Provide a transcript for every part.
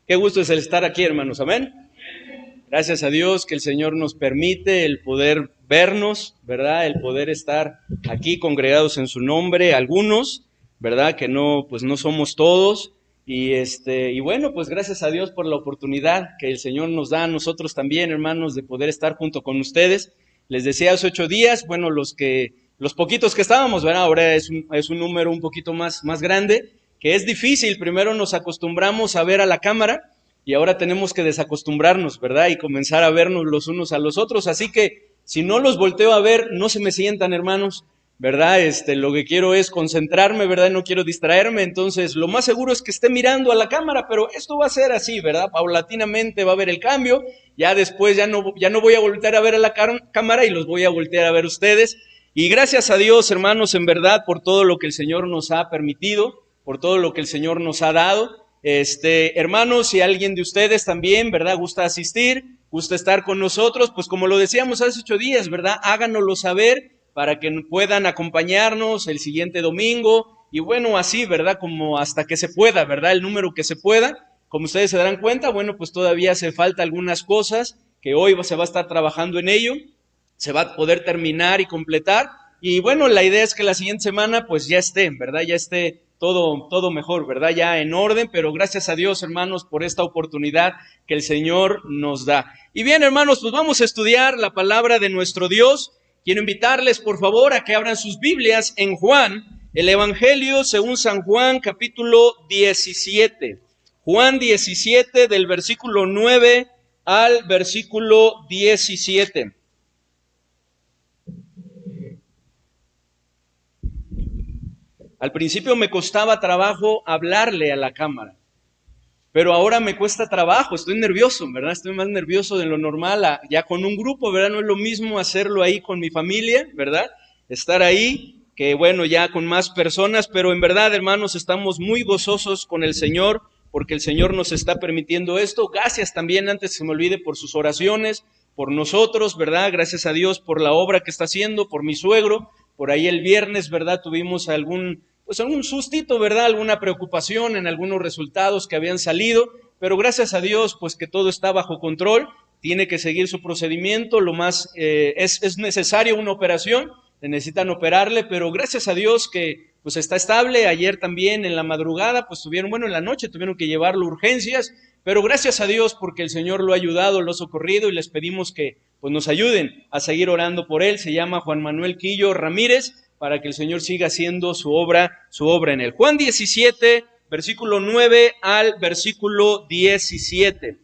Qué gusto es el estar aquí, hermanos, amén. Gracias a Dios que el Señor nos permite el poder vernos, ¿verdad? El poder estar aquí congregados en su nombre, algunos, ¿verdad? Que no, pues no somos todos. Y bueno, pues gracias a Dios por la oportunidad que el Señor nos da a nosotros también, hermanos, de poder estar junto con ustedes. Les decía hace 8 días, bueno, los poquitos que estábamos, ¿verdad? Ahora es un número un poquito más grande, que es difícil. Primero nos acostumbramos a ver a la cámara y ahora tenemos que desacostumbrarnos, ¿verdad? Y comenzar a vernos los unos a los otros. Así que si no los volteo a ver, no se me sientan, hermanos, ¿verdad? Lo que quiero es concentrarme, ¿verdad? No quiero distraerme. Entonces, lo más seguro es que esté mirando a la cámara, pero esto va a ser así, ¿verdad? Paulatinamente va a haber el cambio. Ya después ya no voy a voltear a ver a la cámara y los voy a voltear a ver ustedes. Y gracias a Dios, hermanos, en verdad, por todo lo que el Señor nos ha permitido, por todo lo que el Señor nos ha dado. Hermanos, si alguien de ustedes también, ¿verdad?, gusta asistir, gusta estar con nosotros, pues como lo decíamos hace 8 días, ¿verdad?, háganoslo saber para que puedan acompañarnos el siguiente domingo. Y bueno, así, ¿verdad?, como hasta que se pueda, ¿verdad?, el número que se pueda. Como ustedes se darán cuenta, bueno, pues todavía hace falta algunas cosas que hoy se va a estar trabajando en ello. Se va a poder terminar y completar. Y bueno, la idea es que la siguiente semana pues ya esté, ¿verdad? Ya esté todo mejor, ¿verdad? Ya en orden, pero gracias a Dios, hermanos, por esta oportunidad que el Señor nos da. Y bien, hermanos, pues vamos a estudiar la palabra de nuestro Dios. Quiero invitarles, por favor, a que abran sus Biblias en Juan, el Evangelio según San Juan, capítulo 17. Juan 17, del versículo 9 al versículo 17. Al principio me costaba trabajo hablarle a la cámara, pero ahora me cuesta trabajo, estoy nervioso, ¿verdad? Estoy más nervioso de lo normal, ya con un grupo, ¿verdad? No es lo mismo hacerlo ahí con mi familia, ¿verdad? Estar ahí, que bueno, ya con más personas, pero en verdad, hermanos, estamos muy gozosos con el Señor, porque el Señor nos está permitiendo esto. Gracias también, antes se me olvide, por sus oraciones, por nosotros, ¿verdad? Gracias a Dios por la obra que está haciendo, por mi suegro. Por ahí el viernes, ¿verdad?, tuvimos algún sustito, ¿verdad?, alguna preocupación en algunos resultados que habían salido, pero gracias a Dios, pues que todo está bajo control. Tiene que seguir su procedimiento, es necesario una operación, necesitan operarle, pero gracias a Dios que pues está estable. Ayer también en la madrugada, pues en la noche tuvieron que llevarlo a urgencias, pero gracias a Dios porque el Señor lo ha ayudado, lo ha socorrido, y les pedimos que pues nos ayuden a seguir orando por él. Se llama Juan Manuel Quillo Ramírez, para que el Señor siga haciendo su obra en él. Juan 17, versículo 9 al versículo 17.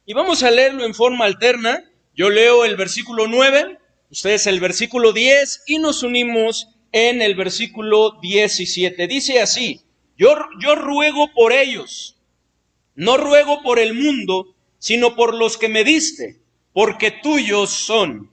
Y vamos a leerlo en forma alterna. Yo leo el versículo 9, ustedes el versículo 10 y nos unimos en el versículo 17. Dice así: yo ruego por ellos, no ruego por el mundo, sino por los que me diste, porque tuyos son.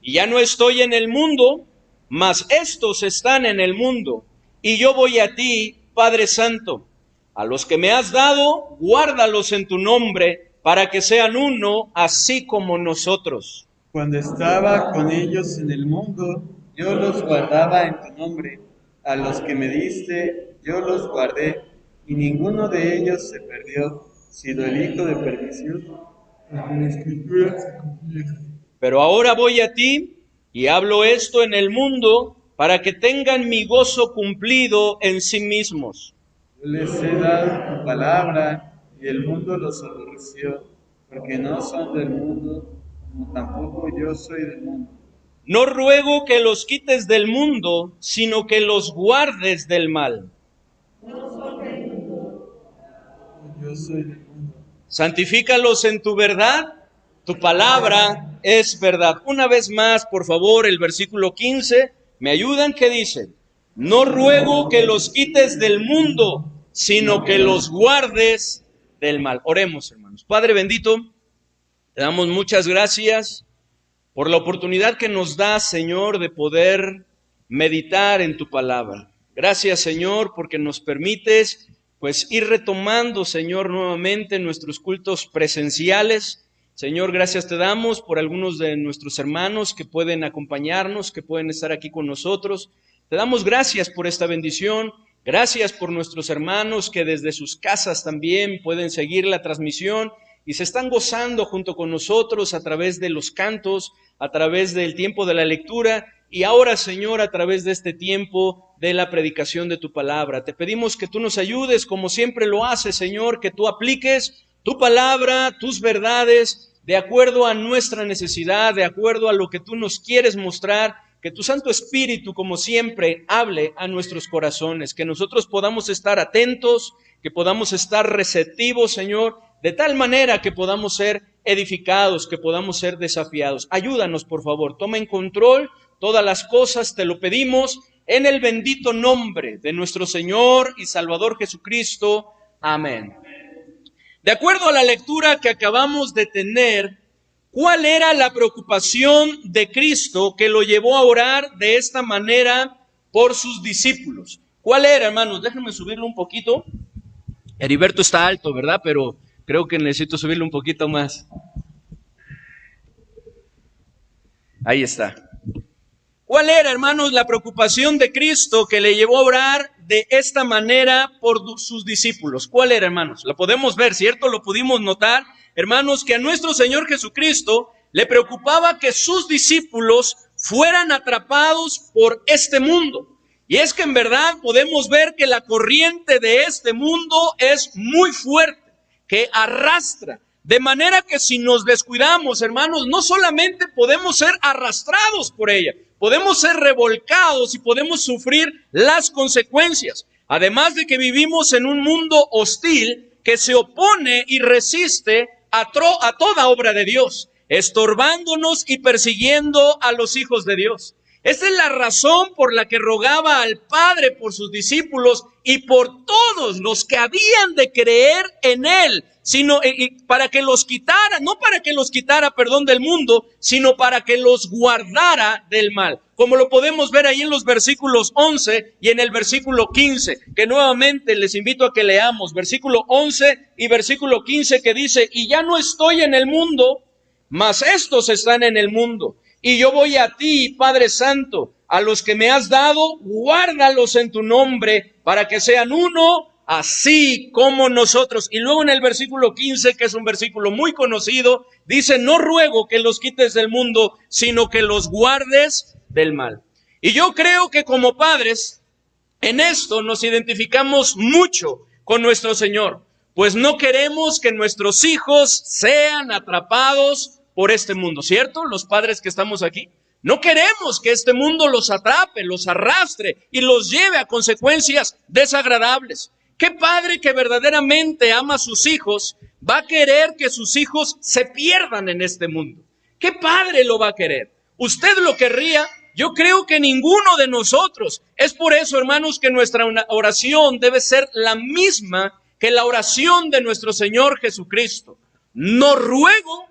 Y ya no estoy en el mundo, mas estos están en el mundo, y yo voy a ti, Padre Santo. A los que me has dado, guárdalos en tu nombre, para que sean uno, así como nosotros. Cuando estaba con ellos en el mundo, yo los guardaba en tu nombre. A los que me diste, yo los guardé, y ninguno de ellos se perdió, sino el hijo de perdición, porque la escritura se cumpliera. Pero ahora voy a ti, y hablo esto en el mundo, para que tengan mi gozo cumplido en sí mismos. Yo les he dado tu palabra, y el mundo los aborreció, porque no son del mundo, como tampoco yo soy del mundo. No ruego que los quites del mundo, sino que los guardes del mal. Yo soy del mundo. Santifícalos en tu verdad, tu palabra es verdad. Una vez más, por favor, el versículo 15, ¿me ayudan? ¿Qué dice? No ruego que los quites del mundo, sino que los guardes del mal. Oremos, hermanos. Padre bendito, te damos muchas gracias por la oportunidad que nos das, Señor, de poder meditar en tu palabra. Gracias, Señor, porque nos permites pues ir retomando, Señor, nuevamente nuestros cultos presenciales. Señor, gracias te damos por algunos de nuestros hermanos que pueden acompañarnos, que pueden estar aquí con nosotros. Te damos gracias por esta bendición. Gracias por nuestros hermanos que desde sus casas también pueden seguir la transmisión y se están gozando junto con nosotros a través de los cantos, a través del tiempo de la lectura y ahora, Señor, a través de este tiempo de la predicación de tu palabra. Te pedimos que tú nos ayudes, como siempre lo haces, Señor, que tú apliques tu palabra, tus verdades, de acuerdo a nuestra necesidad, de acuerdo a lo que tú nos quieres mostrar. Que tu Santo Espíritu, como siempre, hable a nuestros corazones, que nosotros podamos estar atentos, que podamos estar receptivos, Señor, de tal manera que podamos ser edificados, que podamos ser desafiados. Ayúdanos, por favor, toma en control todas las cosas, te lo pedimos, en el bendito nombre de nuestro Señor y Salvador Jesucristo. Amén. De acuerdo a la lectura que acabamos de tener, ¿cuál era la preocupación de Cristo que lo llevó a orar de esta manera por sus discípulos? ¿Cuál era, hermanos? Déjenme subirlo un poquito. Heriberto está alto, ¿verdad? Pero creo que necesito subirlo un poquito más. Ahí está. ¿Cuál era, hermanos, la preocupación de Cristo que le llevó a orar de esta manera por sus discípulos? ¿Cuál era, hermanos? La podemos ver, ¿cierto? Lo pudimos notar. Hermanos, que a nuestro Señor Jesucristo le preocupaba que sus discípulos fueran atrapados por este mundo. Y es que en verdad podemos ver que la corriente de este mundo es muy fuerte, que arrastra. De manera que si nos descuidamos, hermanos, no solamente podemos ser arrastrados por ella, podemos ser revolcados y podemos sufrir las consecuencias. Además de que vivimos en un mundo hostil que se opone y resiste a toda obra de Dios, estorbándonos y persiguiendo a los hijos de Dios. Esta es la razón por la que rogaba al Padre por sus discípulos y por todos los que habían de creer en Él, sino para que los quitara, no para que los quitara, del mundo, sino para que los guardara del mal. Como lo podemos ver ahí en los versículos 11 y en el versículo 15, que nuevamente les invito a que leamos, versículo 11 y versículo 15, que dice: y ya no estoy en el mundo, mas estos están en el mundo. Y yo voy a ti, Padre Santo, a los que me has dado, guárdalos en tu nombre, para que sean uno, así como nosotros. Y luego en el versículo 15, que es un versículo muy conocido, dice: no ruego que los quites del mundo, sino que los guardes del mal. Y yo creo que como padres, en esto nos identificamos mucho con nuestro Señor, pues no queremos que nuestros hijos sean atrapados por este mundo, ¿cierto? Los padres que estamos aquí, no queremos que este mundo los atrape, los arrastre y los lleve a consecuencias desagradables. ¿Qué padre que verdaderamente ama a sus hijos va a querer que sus hijos se pierdan en este mundo? ¿Qué padre lo va a querer? ¿Usted lo querría? Yo creo que ninguno de nosotros. Es por eso, hermanos, que nuestra oración debe ser la misma que la oración de nuestro Señor Jesucristo. No ruego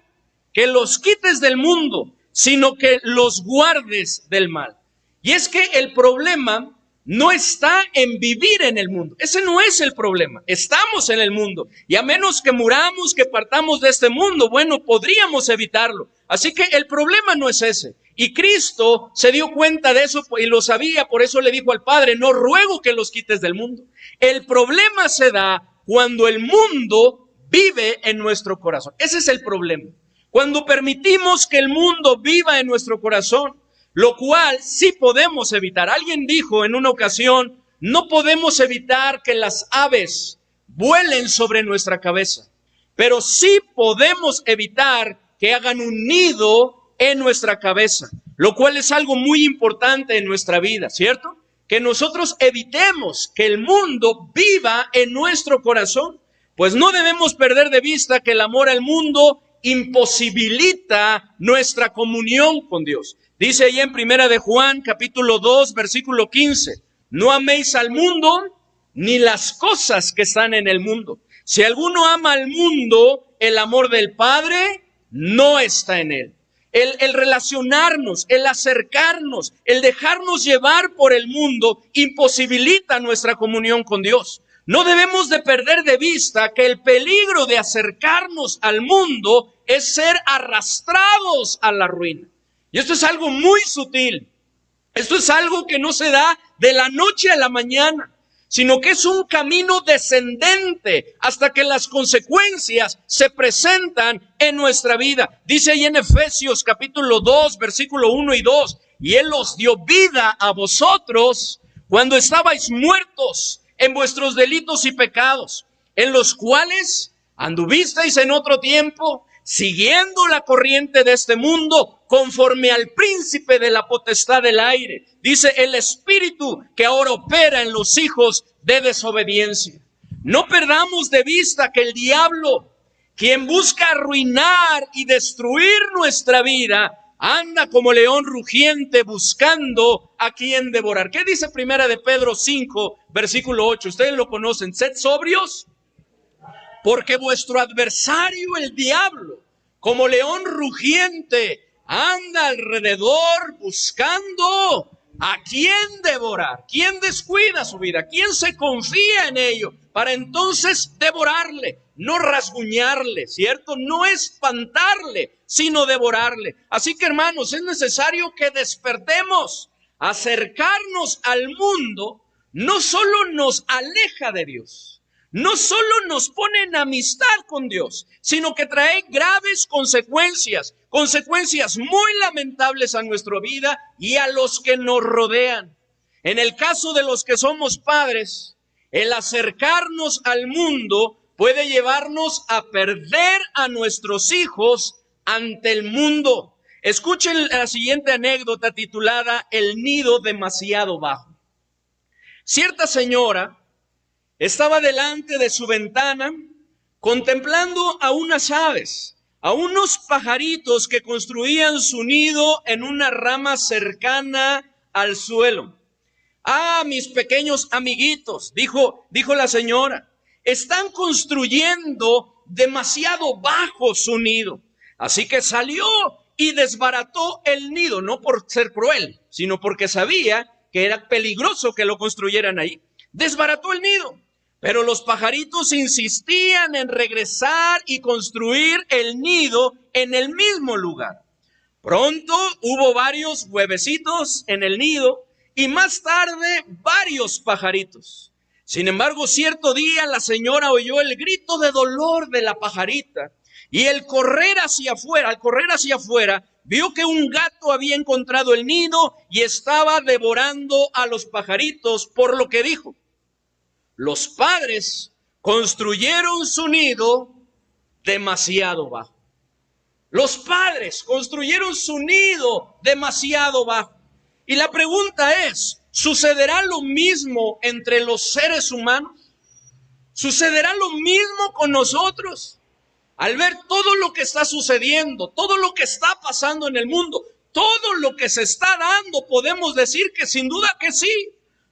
que los quites del mundo, sino que los guardes del mal. Y es que el problema no está en vivir en el mundo. Ese no es el problema. Estamos en el mundo. Y a menos que muramos, que partamos de este mundo, bueno, podríamos evitarlo. Así que el problema no es ese. Y Cristo se dio cuenta de eso y lo sabía, por eso le dijo al Padre: no ruego que los quites del mundo. El problema se da cuando el mundo vive en nuestro corazón. Ese es el problema. Cuando permitimos que el mundo viva en nuestro corazón, lo cual sí podemos evitar. Alguien dijo en una ocasión: no podemos evitar que las aves vuelen sobre nuestra cabeza, pero sí podemos evitar que hagan un nido en nuestra cabeza, lo cual es algo muy importante en nuestra vida, ¿cierto? Que nosotros evitemos que el mundo viva en nuestro corazón, pues no debemos perder de vista que el amor al mundo imposibilita nuestra comunión con Dios. Dice ahí en Primera de Juan, capítulo 2, versículo 15, no améis al mundo ni las cosas que están en el mundo. Si alguno ama al mundo, el amor del Padre no está en él. El relacionarnos, el acercarnos, el dejarnos llevar por el mundo imposibilita nuestra comunión con Dios. No debemos de perder de vista que el peligro de acercarnos al mundo es ser arrastrados a la ruina. Y esto es algo muy sutil. Esto es algo que no se da de la noche a la mañana, sino que es un camino descendente hasta que las consecuencias se presentan en nuestra vida. Dice ahí en Efesios capítulo 2, versículo 1 y 2, y Él os dio vida a vosotros cuando estabais muertos en vuestros delitos y pecados, en los cuales anduvisteis en otro tiempo, siguiendo la corriente de este mundo, conforme al príncipe de la potestad del aire. Dice el espíritu que ahora opera en los hijos de desobediencia. No perdamos de vista que el diablo, quien busca arruinar y destruir nuestra vida, anda como león rugiente buscando a quien devorar. ¿Qué dice Primera de Pedro 5, versículo 8? Ustedes lo conocen. Sed sobrios, porque vuestro adversario, el diablo, como león rugiente, anda alrededor buscando a quién devorar, quién descuida su vida, quién se confía en ello, para entonces devorarle, no rasguñarle, ¿cierto? No espantarle, sino devorarle. Así que, hermanos, es necesario que despertemos. Acercarnos al mundo no solo nos aleja de Dios, no solo nos pone en amistad con Dios, sino que trae graves consecuencias muy lamentables a nuestra vida y a los que nos rodean. En el caso de los que somos padres, el acercarnos al mundo puede llevarnos a perder a nuestros hijos ante el mundo. Escuchen la siguiente anécdota titulada El nido demasiado bajo. Cierta señora estaba delante de su ventana contemplando a unas aves, a unos pajaritos que construían su nido en una rama cercana al suelo. Ah, mis pequeños amiguitos, dijo la señora, están construyendo demasiado bajo su nido. Así que salió y desbarató el nido, no por ser cruel, sino porque sabía que era peligroso que lo construyeran ahí. Desbarató el nido. Pero los pajaritos insistían en regresar y construir el nido en el mismo lugar. Pronto hubo varios huevecitos en el nido y más tarde varios pajaritos. Sin embargo, cierto día la señora oyó el grito de dolor de la pajarita y al correr hacia afuera, vio que un gato había encontrado el nido y estaba devorando a los pajaritos, por lo que dijo: los padres construyeron su nido demasiado bajo. Los padres construyeron su nido demasiado bajo. Y la pregunta es, ¿sucederá lo mismo entre los seres humanos? ¿Sucederá lo mismo con nosotros? Al ver todo lo que está sucediendo, todo lo que está pasando en el mundo, todo lo que se está dando, podemos decir que sin duda que sí.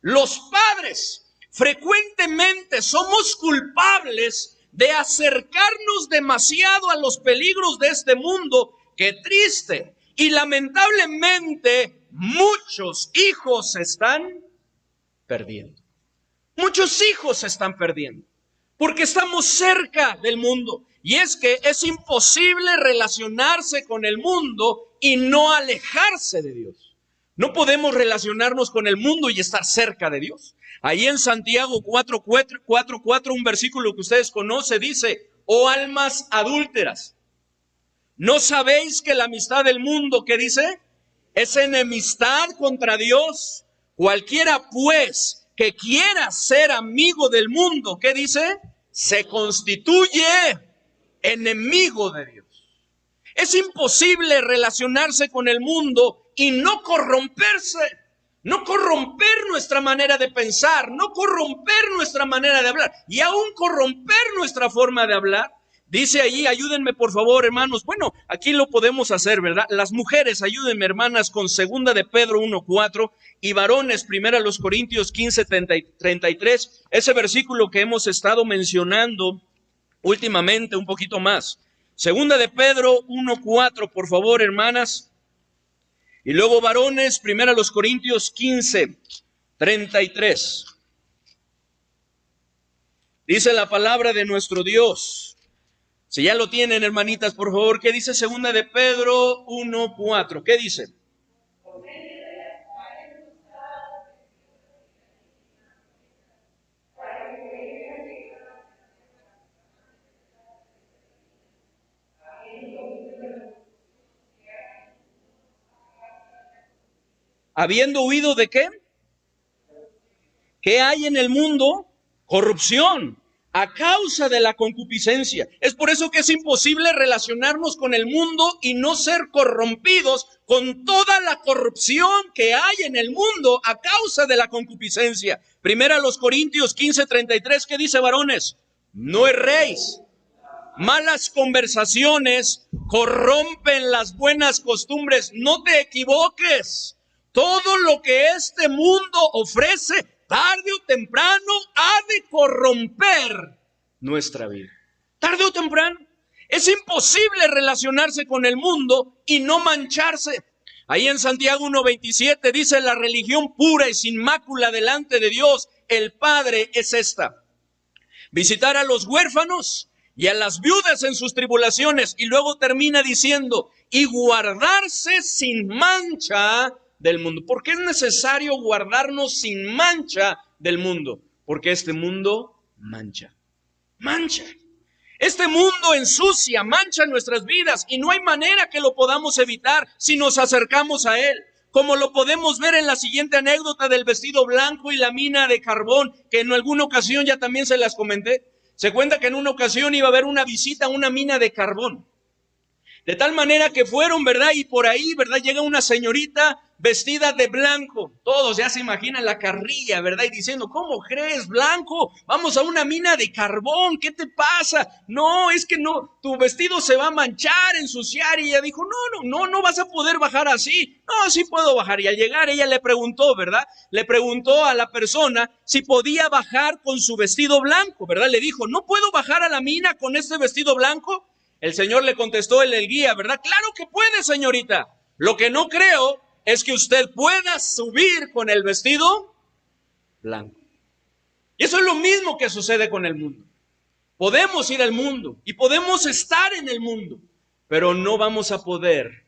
Los padres frecuentemente somos culpables de acercarnos demasiado a los peligros de este mundo, que triste y lamentablemente muchos hijos se están perdiendo. Muchos hijos se están perdiendo porque estamos cerca del mundo. Y es que es imposible relacionarse con el mundo y no alejarse de Dios. No podemos relacionarnos con el mundo y estar cerca de Dios. Ahí en Santiago 4:4, un versículo que ustedes conocen, dice: oh almas adúlteras, ¿no sabéis que la amistad del mundo, ¿qué dice?, es enemistad contra Dios? Cualquiera pues que quiera ser amigo del mundo, ¿qué dice?, se constituye enemigo de Dios. Es imposible relacionarse con el mundo y no corromperse, no corromper nuestra manera de pensar, no corromper nuestra manera de hablar y aún corromper nuestra forma de hablar. Dice allí, ayúdenme por favor, hermanos. Bueno, aquí lo podemos hacer, ¿verdad? Las mujeres, ayúdenme, hermanas, con 2 de Pedro 1:4 y varones, 1 Corintios 15:33, ese versículo que hemos estado mencionando últimamente un poquito más. 2 de Pedro 1:4, por favor, hermanas. Y luego varones, 1 Corintios 15:33. Dice la palabra de nuestro Dios. Si ya lo tienen, hermanitas, por favor, ¿qué dice 2 de Pedro 1:4? ¿Qué dice? Habiendo huido ¿de qué? ¿Qué hay en el mundo? Corrupción, a causa de la concupiscencia. Es por eso que es imposible relacionarnos con el mundo y no ser corrompidos con toda la corrupción que hay en el mundo a causa de la concupiscencia. Primera a los Corintios 15:33, ¿qué dice, varones? No erréis. Malas conversaciones corrompen las buenas costumbres. No te equivoques. Todo lo que este mundo ofrece, tarde o temprano, ha de corromper nuestra vida. Tarde o temprano. Es imposible relacionarse con el mundo y no mancharse. Ahí en Santiago 1:27 dice: la religión pura y sin mácula delante de Dios, el Padre, es esta: visitar a los huérfanos y a las viudas en sus tribulaciones. Y luego termina diciendo: y guardarse sin mancha del mundo. ¿Por qué es necesario guardarnos sin mancha del mundo? Porque este mundo mancha. Este mundo ensucia, mancha nuestras vidas y no hay manera que lo podamos evitar si nos acercamos a él. Como lo podemos ver en la siguiente anécdota del vestido blanco y la mina de carbón, que en alguna ocasión ya también se las comenté. Se cuenta que en una ocasión iba a haber una visita a una mina de carbón. De tal manera que fueron, ¿verdad? Y por ahí, ¿verdad? Llega una señorita vestida de blanco. Todos ya se imaginan la carrilla, ¿verdad? Y diciendo: ¿cómo crees, blanco? Vamos a una mina de carbón, ¿qué te pasa? No, es que no, tu vestido se va a manchar, ensuciar. Y ella dijo: no vas a poder bajar así. No, sí puedo bajar. Y al llegar ella le preguntó, ¿verdad? Le preguntó a la persona si podía bajar con su vestido blanco, ¿verdad? Le dijo: ¿no puedo bajar a la mina con este vestido blanco? El señor le contestó, el guía, ¿verdad? Claro que puede, señorita. Lo que no creo es que usted pueda subir con el vestido blanco. Y eso es lo mismo que sucede con el mundo. Podemos ir al mundo y podemos estar en el mundo, pero no vamos a poder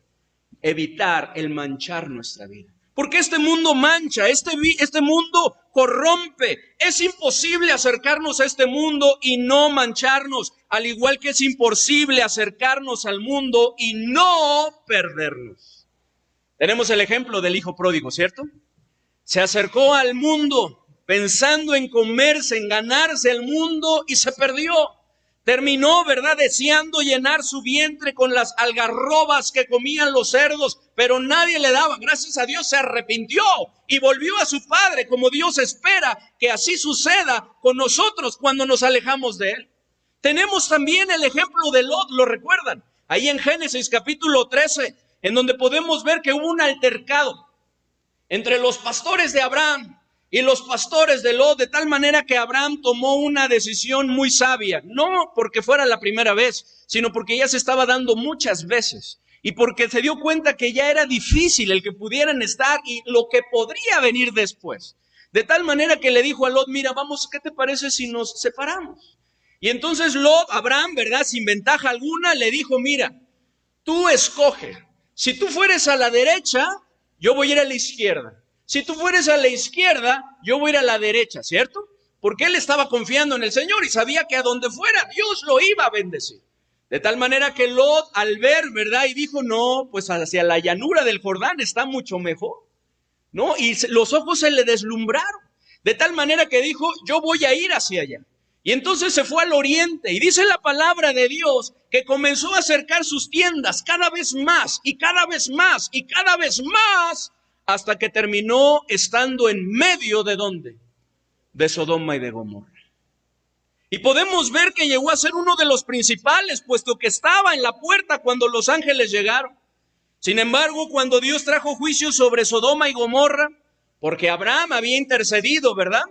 evitar el manchar nuestra vida. Porque este mundo mancha, este mundo corrompe. Es imposible acercarnos a este mundo y no mancharnos, al igual que es imposible acercarnos al mundo y no perdernos. Tenemos el ejemplo del hijo pródigo, ¿cierto? Se acercó al mundo pensando en comerse, en ganarse el mundo y se perdió. Terminó, ¿verdad?, deseando llenar su vientre con las algarrobas que comían los cerdos, pero nadie le daba. Gracias a Dios se arrepintió y volvió a su Padre, como Dios espera que así suceda con nosotros cuando nos alejamos de Él. Tenemos también el ejemplo de Lot, ¿lo recuerdan? Ahí en Génesis capítulo 13, en donde podemos ver que hubo un altercado entre los pastores de Abraham y los pastores de Lot, de tal manera que Abraham tomó una decisión muy sabia, no porque fuera la primera vez, sino porque ya se estaba dando muchas veces, y porque se dio cuenta que ya era difícil el que pudieran estar y lo que podría venir después. De tal manera que le dijo a Lot: mira, vamos, ¿qué te parece si nos separamos? Y entonces Lot, Abraham, ¿verdad?, sin ventaja alguna, le dijo: mira, tú escoge, si tú fueres a la derecha, yo voy a ir a la izquierda. Si tú fueres a la izquierda, yo voy a ir a la derecha, ¿cierto? Porque él estaba confiando en el Señor y sabía que a donde fuera, Dios lo iba a bendecir. De tal manera que Lot, al ver, ¿verdad?, y dijo: no, pues hacia la llanura del Jordán está mucho mejor, ¿no? Y los ojos se le deslumbraron. De tal manera que dijo: yo voy a ir hacia allá. Y entonces se fue al oriente, y dice la palabra de Dios que comenzó a acercar sus tiendas cada vez más, y cada vez más, y cada vez más, hasta que terminó estando en medio ¿de dónde? De Sodoma y de Gomorra. Y podemos ver que llegó a ser uno de los principales, puesto que estaba en la puerta cuando los ángeles llegaron. Sin embargo, cuando Dios trajo juicio sobre Sodoma y Gomorra, porque Abraham había intercedido, ¿verdad?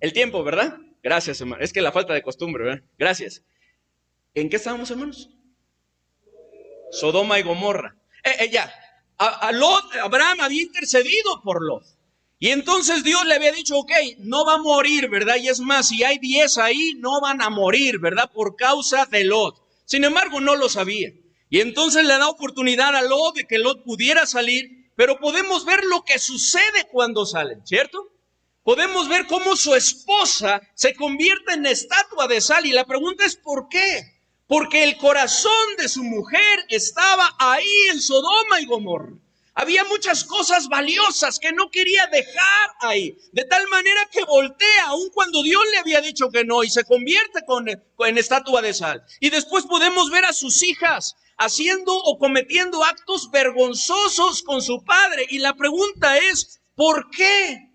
El tiempo, ¿verdad? Gracias, hermano. Es que la falta de costumbre, ¿verdad? Gracias. ¿En qué estábamos, hermanos? Sodoma y Gomorra. Abraham había intercedido por Lot. Y entonces Dios le había dicho: ok, no va a morir, ¿verdad? Y es más, si hay 10 ahí, no van a morir, ¿verdad? Por causa de Lot. Sin embargo, no lo sabía. Y entonces le da oportunidad a Lot de que Lot pudiera salir, pero podemos ver lo que sucede cuando salen, ¿cierto? Podemos ver cómo su esposa se convierte en estatua de sal. Y la pregunta es: ¿por qué? Porque el corazón de su mujer estaba ahí en Sodoma y Gomorra. Había muchas cosas valiosas que no quería dejar ahí. De tal manera que voltea, aun cuando Dios le había dicho que no, y se convierte en estatua de sal. Y después podemos ver a sus hijas haciendo o cometiendo actos vergonzosos con su padre. Y la pregunta es, ¿por qué?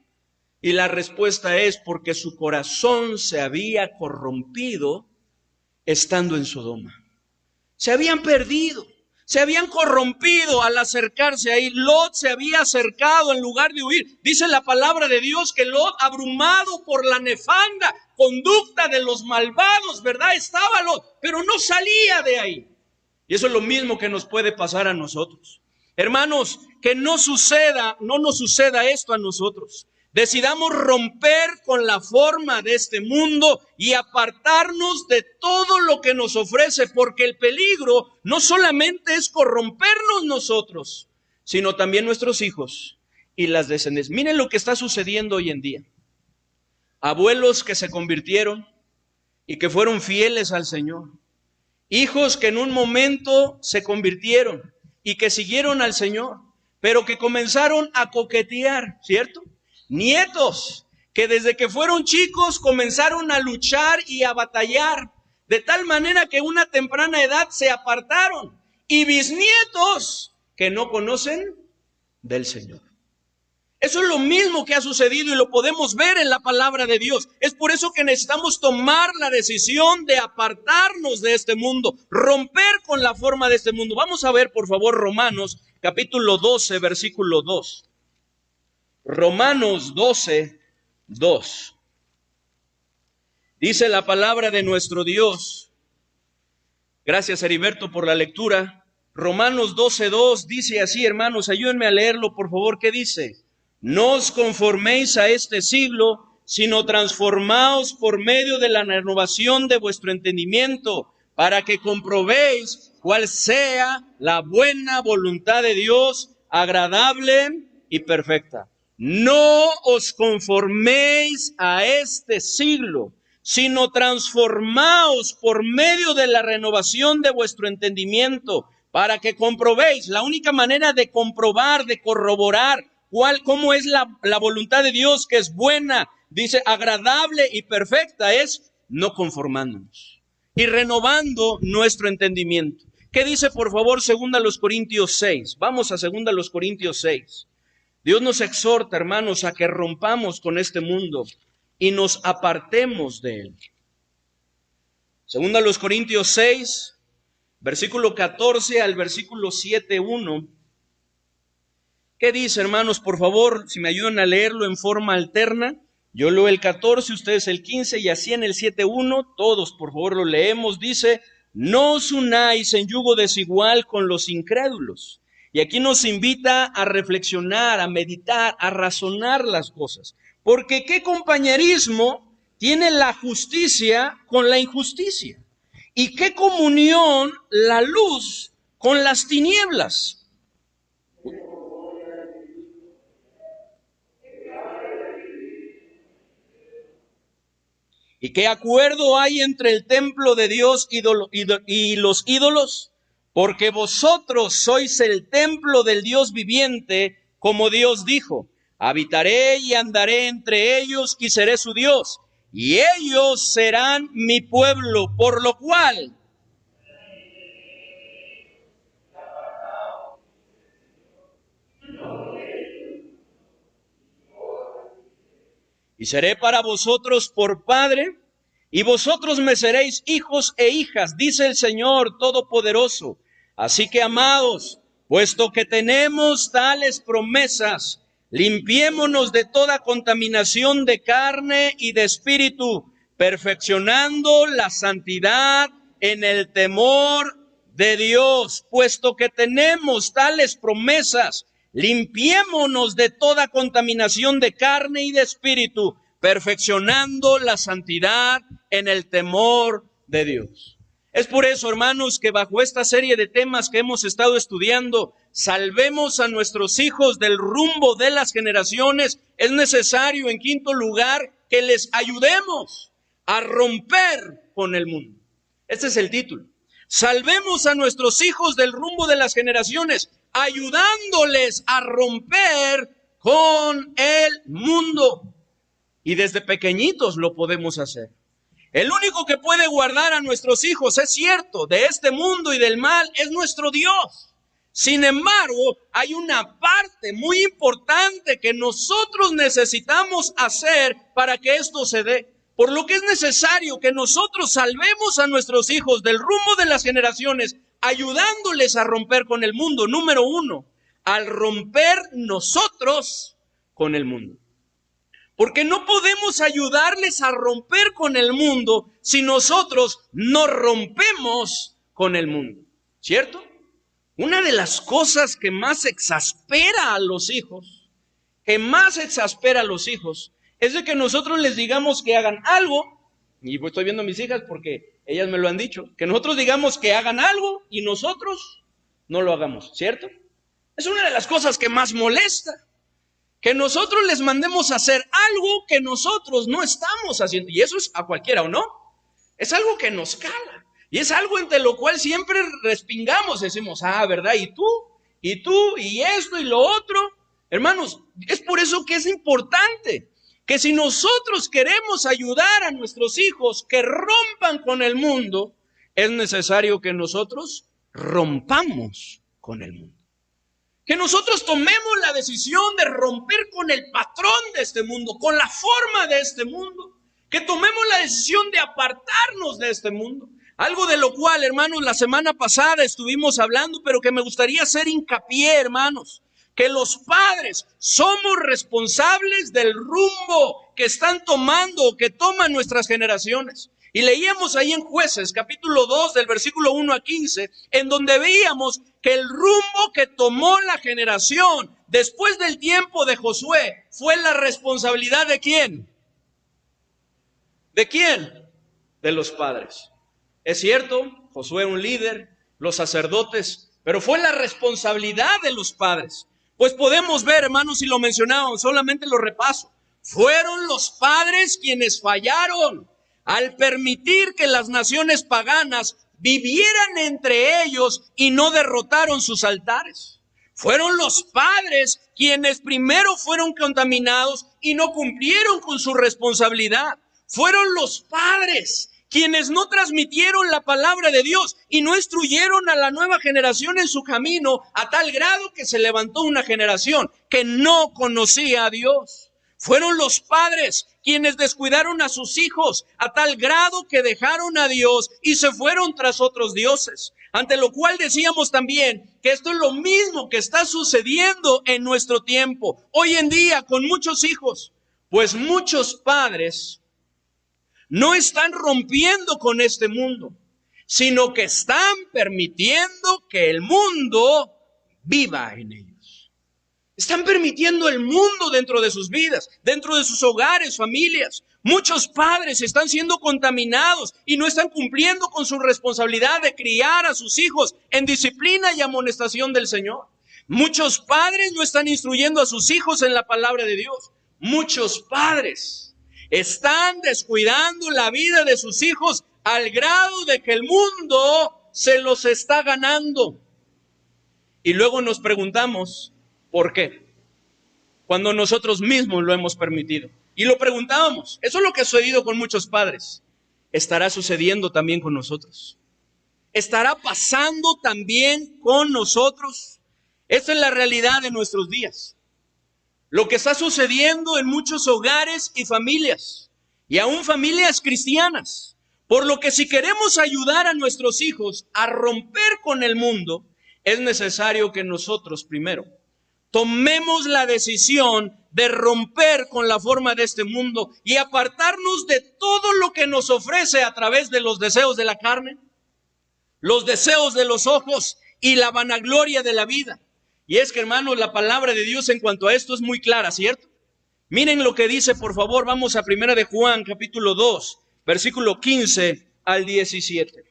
Y la respuesta es porque su corazón se había corrompido estando en Sodoma. Se habían perdido, se habían corrompido al acercarse ahí. Lot se había acercado en lugar de huir. Dice la palabra de Dios que Lot, abrumado por la nefanda conducta de los malvados, ¿verdad? Estaba Lot, pero no salía de ahí. Y eso es lo mismo que nos puede pasar a nosotros. Hermanos, que no nos suceda esto a nosotros. Decidamos romper con la forma de este mundo y apartarnos de todo lo que nos ofrece, porque el peligro no solamente es corrompernos nosotros, sino también nuestros hijos y las descendencias. Miren lo que está sucediendo hoy en día. Abuelos que se convirtieron y que fueron fieles al Señor. Hijos que en un momento se convirtieron y que siguieron al Señor, pero que comenzaron a coquetear, ¿cierto? Nietos que desde que fueron chicos comenzaron a luchar y a batallar, de tal manera que a una temprana edad se apartaron. Y bisnietos que no conocen del Señor. Eso es lo mismo que ha sucedido y lo podemos ver en la palabra de Dios. Es por eso que necesitamos tomar la decisión de apartarnos de este mundo, romper con la forma de este mundo. Vamos a ver, por favor, Romanos capítulo 12, versículo 2. Romanos 12, 2. Dice la palabra de nuestro Dios. Gracias, Heriberto, por la lectura. Romanos 12, 2 dice así, hermanos, ayúdenme a leerlo, por favor. ¿Qué dice? No os conforméis a este siglo, sino transformaos por medio de la renovación de vuestro entendimiento, para que comprobéis cuál sea la buena voluntad de Dios, agradable y perfecta. No os conforméis a este siglo, sino transformaos por medio de la renovación de vuestro entendimiento, para que comprobéis. La única manera de comprobar, de corroborar cómo es la voluntad de Dios, que es buena, dice, agradable y perfecta, es no conformándonos y renovando nuestro entendimiento. ¿Qué dice, por favor, 2 Corintios 6? Vamos a 2 Corintios 6. Dios nos exhorta, hermanos, a que rompamos con este mundo y nos apartemos de él. 2 Corintios 6, versículo 14 al versículo 7:1. ¿Qué dice, hermanos? Por favor, si me ayudan a leerlo en forma alterna. Yo leo el 14, ustedes el 15 y así en el 7:1. Todos, por favor, lo leemos. Dice, no os unáis en yugo desigual con los incrédulos. Y aquí nos invita a reflexionar, a meditar, a razonar las cosas. Porque ¿qué compañerismo tiene la justicia con la injusticia? ¿Y qué comunión la luz con las tinieblas? ¿Y qué acuerdo hay entre el templo de Dios y los ídolos? Porque vosotros sois el templo del Dios viviente, como Dios dijo, habitaré y andaré entre ellos y seré su Dios, y ellos serán mi pueblo, por lo cual y seré para vosotros por padre, y vosotros me seréis hijos e hijas, dice el Señor Todopoderoso. Así que, amados, puesto que tenemos tales promesas, limpiémonos de toda contaminación de carne y de espíritu, perfeccionando la santidad en el temor de Dios. Puesto que tenemos tales promesas, limpiémonos de toda contaminación de carne y de espíritu, perfeccionando la santidad en el temor de Dios. Es por eso, hermanos, que bajo esta serie de temas que hemos estado estudiando, salvemos a nuestros hijos del rumbo de las generaciones. Es necesario, en quinto lugar, que les ayudemos a romper con el mundo. Este es el título. Salvemos a nuestros hijos del rumbo de las generaciones. ayudándoles a romper con el mundo. Y desde pequeñitos lo podemos hacer. El único que puede guardar a nuestros hijos, es cierto, de este mundo y del mal, es nuestro Dios. Sin embargo, hay una parte muy importante que nosotros necesitamos hacer para que esto se dé. Por lo que es necesario que nosotros salvemos a nuestros hijos del rumbo de las generaciones, ayudándoles a romper con el mundo. Número 1, al romper nosotros con el mundo. Porque no podemos ayudarles a romper con el mundo si nosotros no rompemos con el mundo. ¿Cierto? Una de las cosas que más exaspera a los hijos, es de que nosotros les digamos que hagan algo, y estoy viendo a mis hijas porque ellas me lo han dicho, que nosotros digamos que hagan algo y nosotros no lo hagamos, ¿cierto? Es una de las cosas que más molesta. Que nosotros les mandemos a hacer algo que nosotros no estamos haciendo. Y eso es a cualquiera, ¿o no? Es algo que nos cala. Y es algo entre lo cual siempre respingamos. Decimos, ¿verdad? ¿Y tú? ¿Y esto? ¿Y lo otro? Hermanos, es por eso que es importante que si nosotros queremos ayudar a nuestros hijos que rompan con el mundo, es necesario que nosotros rompamos con el mundo. Que nosotros tomemos la decisión de romper con el patrón de este mundo, con la forma de este mundo. Que tomemos la decisión de apartarnos de este mundo. Algo de lo cual, hermanos, la semana pasada estuvimos hablando, pero que me gustaría hacer hincapié, hermanos. Que los padres somos responsables del rumbo que están tomando o que toman nuestras generaciones. Y leíamos ahí en Jueces, capítulo 2, del versículo 1 a 15, en donde veíamos que el rumbo que tomó la generación después del tiempo de Josué fue la responsabilidad ¿de quién? ¿De quién? De los padres. Es cierto, Josué un líder, los sacerdotes, pero fue la responsabilidad de los padres. Pues podemos ver, hermanos, y lo mencionamos, solamente lo repaso. Fueron los padres quienes fallaron al permitir que las naciones paganas vivieran entre ellos y no derrotaron sus altares. Fueron los padres quienes primero fueron contaminados y no cumplieron con su responsabilidad. Fueron los padres quienes no transmitieron la palabra de Dios y no instruyeron a la nueva generación en su camino, a tal grado que se levantó una generación que no conocía a Dios. Fueron los padres quienes descuidaron a sus hijos a tal grado que dejaron a Dios y se fueron tras otros dioses. Ante lo cual decíamos también que esto es lo mismo que está sucediendo en nuestro tiempo. Hoy en día con muchos hijos, pues muchos padres no están rompiendo con este mundo, sino que están permitiendo que el mundo viva en ellos. Están permitiendo el mundo dentro de sus vidas, dentro de sus hogares, familias. Muchos padres están siendo contaminados y no están cumpliendo con su responsabilidad de criar a sus hijos en disciplina y amonestación del Señor. Muchos padres no están instruyendo a sus hijos en la palabra de Dios. Muchos padres están descuidando la vida de sus hijos al grado de que el mundo se los está ganando. Y luego nos preguntamos, ¿por qué? Cuando nosotros mismos lo hemos permitido. Y lo preguntábamos. Eso es lo que ha sucedido con muchos padres. ¿Estará sucediendo también con nosotros? ¿Estará pasando también con nosotros? Esa es la realidad de nuestros días. Lo que está sucediendo en muchos hogares y familias. Y aún familias cristianas. Por lo que si queremos ayudar a nuestros hijos a romper con el mundo, es necesario que nosotros primero tomemos la decisión de romper con la forma de este mundo y apartarnos de todo lo que nos ofrece a través de los deseos de la carne, los deseos de los ojos y la vanagloria de la vida. Y es que, hermanos, la palabra de Dios en cuanto a esto es muy clara, ¿cierto? Miren lo que dice, por favor, vamos a 1 de Juan, capítulo 2, versículo 15 al 17.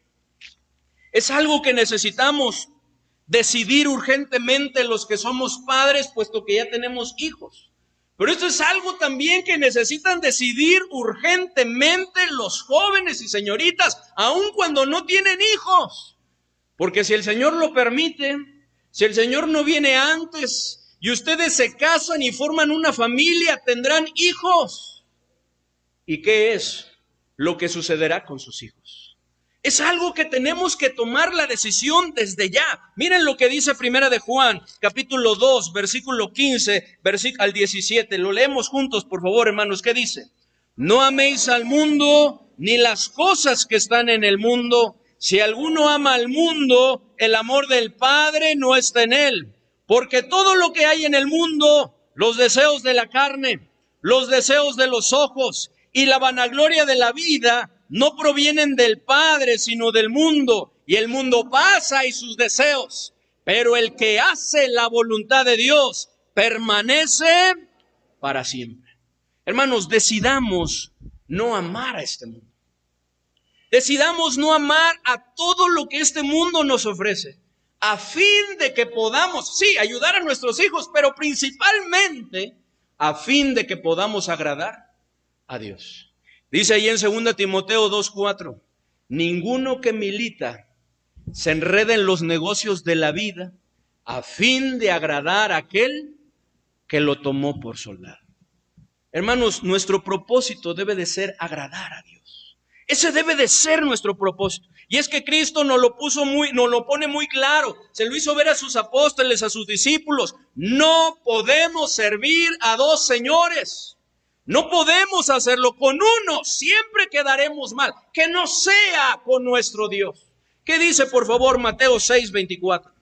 Es algo que necesitamos decidir urgentemente los que somos padres, puesto que ya tenemos hijos. Pero esto es algo también que necesitan decidir urgentemente los jóvenes y señoritas, aun cuando no tienen hijos. Porque si el Señor lo permite, Si el Señor no viene antes y ustedes se casan y forman una familia, tendrán hijos. ¿Y qué es lo que sucederá con sus hijos? Es algo que tenemos que tomar la decisión desde ya. Miren lo que dice Primera de Juan, capítulo 2, versículo 15, al 17. Lo leemos juntos, por favor, hermanos. ¿Qué dice? No améis al mundo ni las cosas que están en el mundo. Si alguno ama al mundo, el amor del Padre no está en él. Porque todo lo que hay en el mundo, los deseos de la carne, los deseos de los ojos y la vanagloria de la vida, no provienen del Padre, sino del mundo. Y el mundo pasa y sus deseos. Pero el que hace la voluntad de Dios permanece para siempre. Hermanos, decidamos no amar a este mundo. Decidamos no amar a todo lo que este mundo nos ofrece, a fin de que podamos, sí, ayudar a nuestros hijos, pero principalmente a fin de que podamos agradar a Dios. Dice ahí en 2 Timoteo 2:4, ninguno que milita se enreda en los negocios de la vida a fin de agradar a aquel que lo tomó por soldado. Hermanos, nuestro propósito debe de ser agradar a Dios. Ese debe de ser nuestro propósito. Y es que Cristo nos lo pone muy claro. Se lo hizo ver a sus apóstoles, a sus discípulos. No podemos servir a dos señores. No podemos hacerlo con uno. Siempre quedaremos mal. Que no sea con nuestro Dios. ¿Qué dice, por favor, Mateo 6:24?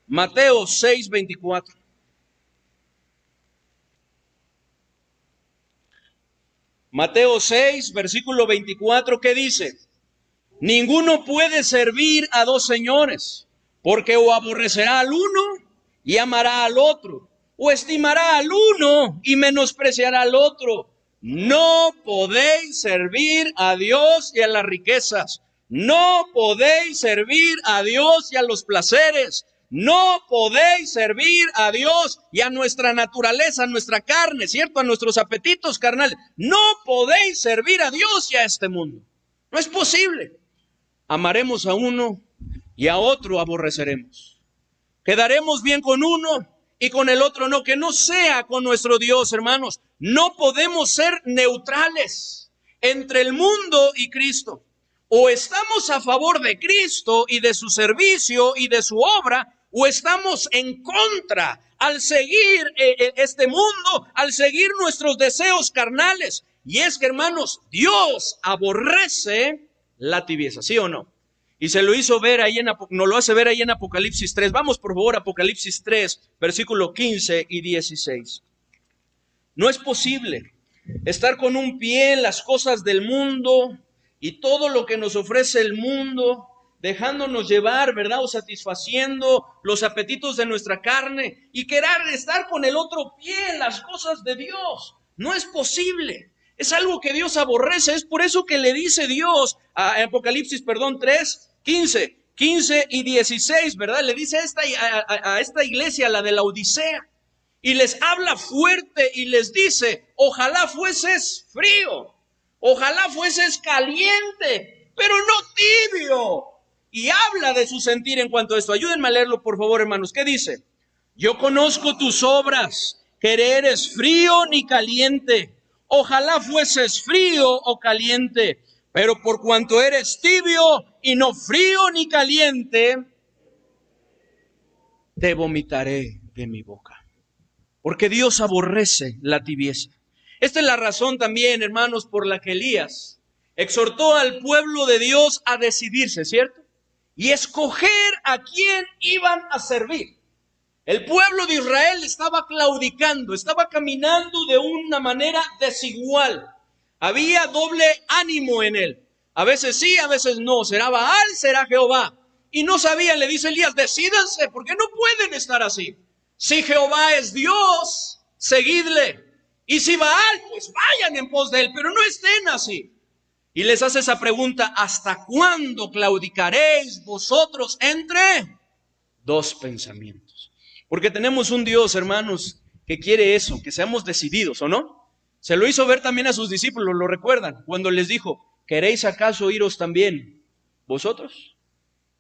Mateo 6:24. Mateo 6, versículo 24, ¿qué dice? Ninguno puede servir a dos señores, porque o aborrecerá al uno y amará al otro, o estimará al uno y menospreciará al otro. No podéis servir a Dios y a las riquezas. No podéis servir a Dios y a los placeres. No podéis servir a Dios y a nuestra naturaleza, a nuestra carne, ¿cierto? A nuestros apetitos carnales. No podéis servir a Dios y a este mundo. No es posible. Amaremos a uno y a otro aborreceremos. Quedaremos bien con uno y con el otro no. Que no sea con nuestro Dios, hermanos. No podemos ser neutrales entre el mundo y Cristo. O estamos a favor de Cristo y de su servicio y de su obra, o estamos en contra al seguir este mundo, al seguir nuestros deseos carnales. Y es que, hermanos, Dios aborrece la tibieza, ¿sí o no? Y se lo hizo ver ahí nos lo hace ver ahí en Apocalipsis 3. Vamos, por favor, Apocalipsis 3, versículo 15 y 16. No es posible estar con un pie en las cosas del mundo y todo lo que nos ofrece el mundo, dejándonos llevar, ¿verdad? O satisfaciendo los apetitos de nuestra carne y querer estar con el otro pie en las cosas de Dios. No es posible. Es algo que Dios aborrece. Es por eso que le dice Dios a Apocalipsis, 3, 15 y 16, ¿verdad? Le dice a esta iglesia, la de la Odisea, y les habla fuerte y les dice, ojalá fueses frío, ojalá fueses caliente, pero no tibio. Y habla de su sentir en cuanto a esto. Ayúdenme a leerlo, por favor, hermanos. ¿Qué dice? Yo conozco tus obras, que eres frío ni caliente. Ojalá fueses frío o caliente, pero por cuanto eres tibio y no frío ni caliente, te vomitaré de mi boca. Porque Dios aborrece la tibieza. Esta es la razón también, hermanos, por la que Elías exhortó al pueblo de Dios a decidirse, ¿cierto? Y escoger a quién iban a servir. El pueblo de Israel estaba claudicando, estaba caminando de una manera desigual. Había doble ánimo en él. A veces sí, a veces no. Será Baal, será Jehová. Y no sabían, le dice Elías, decídanse, porque no pueden estar así. Si Jehová es Dios, seguidle. Y si Baal, pues vayan en pos de él, pero no estén así. Y les hace esa pregunta, ¿hasta cuándo claudicaréis vosotros entre dos pensamientos? Porque tenemos un Dios, hermanos, que quiere eso, que seamos decididos, ¿o no? Se lo hizo ver también a sus discípulos, ¿lo recuerdan? Cuando les dijo, ¿queréis acaso iros también vosotros?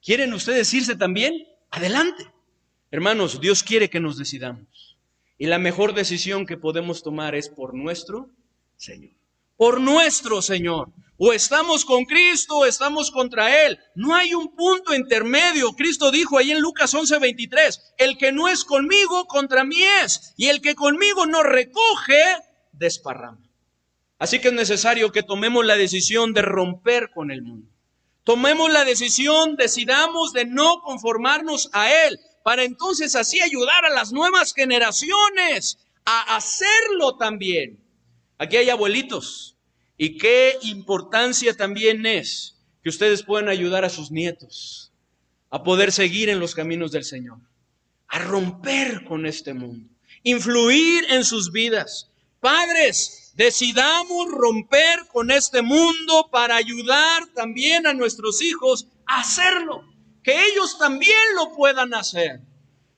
¿Quieren ustedes irse también? Adelante. Hermanos, Dios quiere que nos decidamos. Y la mejor decisión que podemos tomar es por nuestro Señor. Por nuestro Señor. O estamos con Cristo o estamos contra Él. No hay un punto intermedio. Cristo dijo ahí en Lucas 11:23, el que no es conmigo, contra mí es. Y el que conmigo no recoge, desparrama. Así que es necesario que tomemos la decisión de romper con el mundo. Tomemos la decisión, decidamos de no conformarnos a Él, para entonces así ayudar a las nuevas generaciones a hacerlo también. Aquí hay abuelitos, y qué importancia también es que ustedes puedan ayudar a sus nietos a poder seguir en los caminos del Señor, a romper con este mundo, influir en sus vidas. Padres, decidamos romper con este mundo para ayudar también a nuestros hijos a hacerlo, que ellos también lo puedan hacer.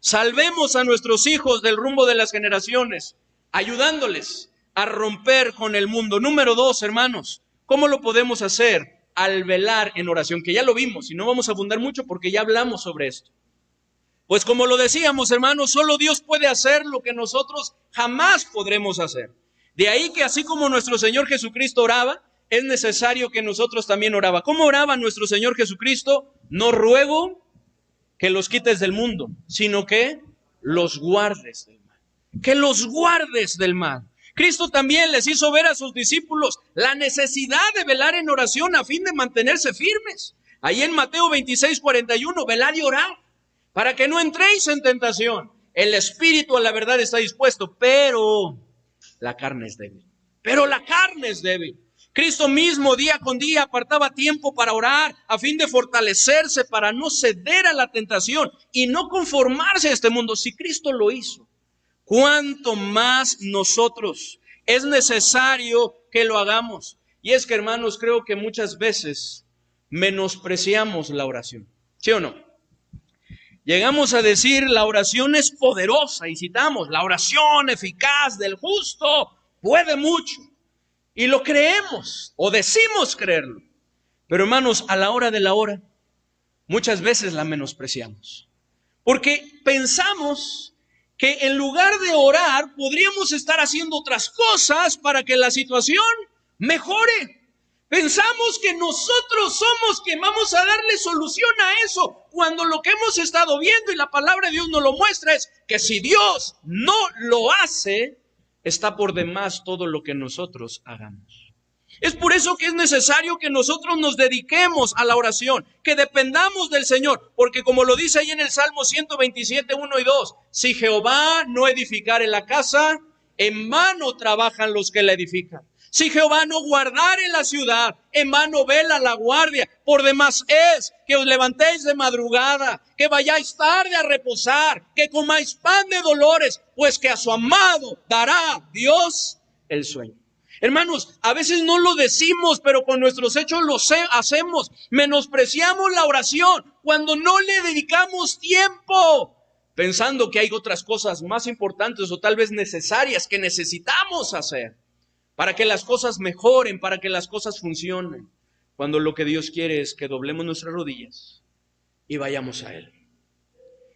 Salvemos a nuestros hijos del rumbo de las generaciones, ayudándoles a romper con el mundo. Número 2, hermanos, ¿cómo lo podemos hacer? Al velar en oración, que ya lo vimos y no vamos a abundar mucho porque ya hablamos sobre esto. Pues como lo decíamos, hermanos, solo Dios puede hacer lo que nosotros jamás podremos hacer. De ahí que así como nuestro Señor Jesucristo oraba, es necesario que nosotros también oraba. ¿Cómo oraba nuestro Señor Jesucristo? No ruego que los quites del mundo, sino que los guardes del mal. Que los guardes del mal. Cristo también les hizo ver a sus discípulos la necesidad de velar en oración a fin de mantenerse firmes. Ahí en Mateo 26:41, velad y orad, para que no entréis en tentación. El espíritu a la verdad está dispuesto, pero la carne es débil. Pero la carne es débil. Cristo mismo día con día apartaba tiempo para orar a fin de fortalecerse, para no ceder a la tentación y no conformarse a este mundo. Si Cristo lo hizo, ¿cuánto más nosotros? Es necesario que lo hagamos. Y es que, hermanos, creo que muchas veces menospreciamos la oración. ¿Sí o no? Llegamos a decir, la oración es poderosa y citamos, la oración eficaz del justo puede mucho. Y lo creemos o decimos creerlo. Pero, hermanos, a la hora de la hora, muchas veces la menospreciamos. Porque pensamos que en lugar de orar, podríamos estar haciendo otras cosas para que la situación mejore. Pensamos que nosotros somos quien vamos a darle solución a eso, cuando lo que hemos estado viendo y la palabra de Dios nos lo muestra es que si Dios no lo hace, está por demás todo lo que nosotros hagamos. Es por eso que es necesario que nosotros nos dediquemos a la oración, que dependamos del Señor, porque como lo dice ahí en el Salmo 127, 1 y 2, si Jehová no edificare la casa, en vano trabajan los que la edifican. Si Jehová no guardare la ciudad, en vano vela la guardia. Por demás es que os levantéis de madrugada, que vayáis tarde a reposar, que comáis pan de dolores, pues que a su amado dará Dios el sueño. Hermanos, a veces no lo decimos, pero con nuestros hechos lo hacemos. Menospreciamos la oración cuando no le dedicamos tiempo, pensando que hay otras cosas más importantes o tal vez necesarias que necesitamos hacer para que las cosas mejoren, para que las cosas funcionen, cuando lo que Dios quiere es que doblemos nuestras rodillas y vayamos a Él.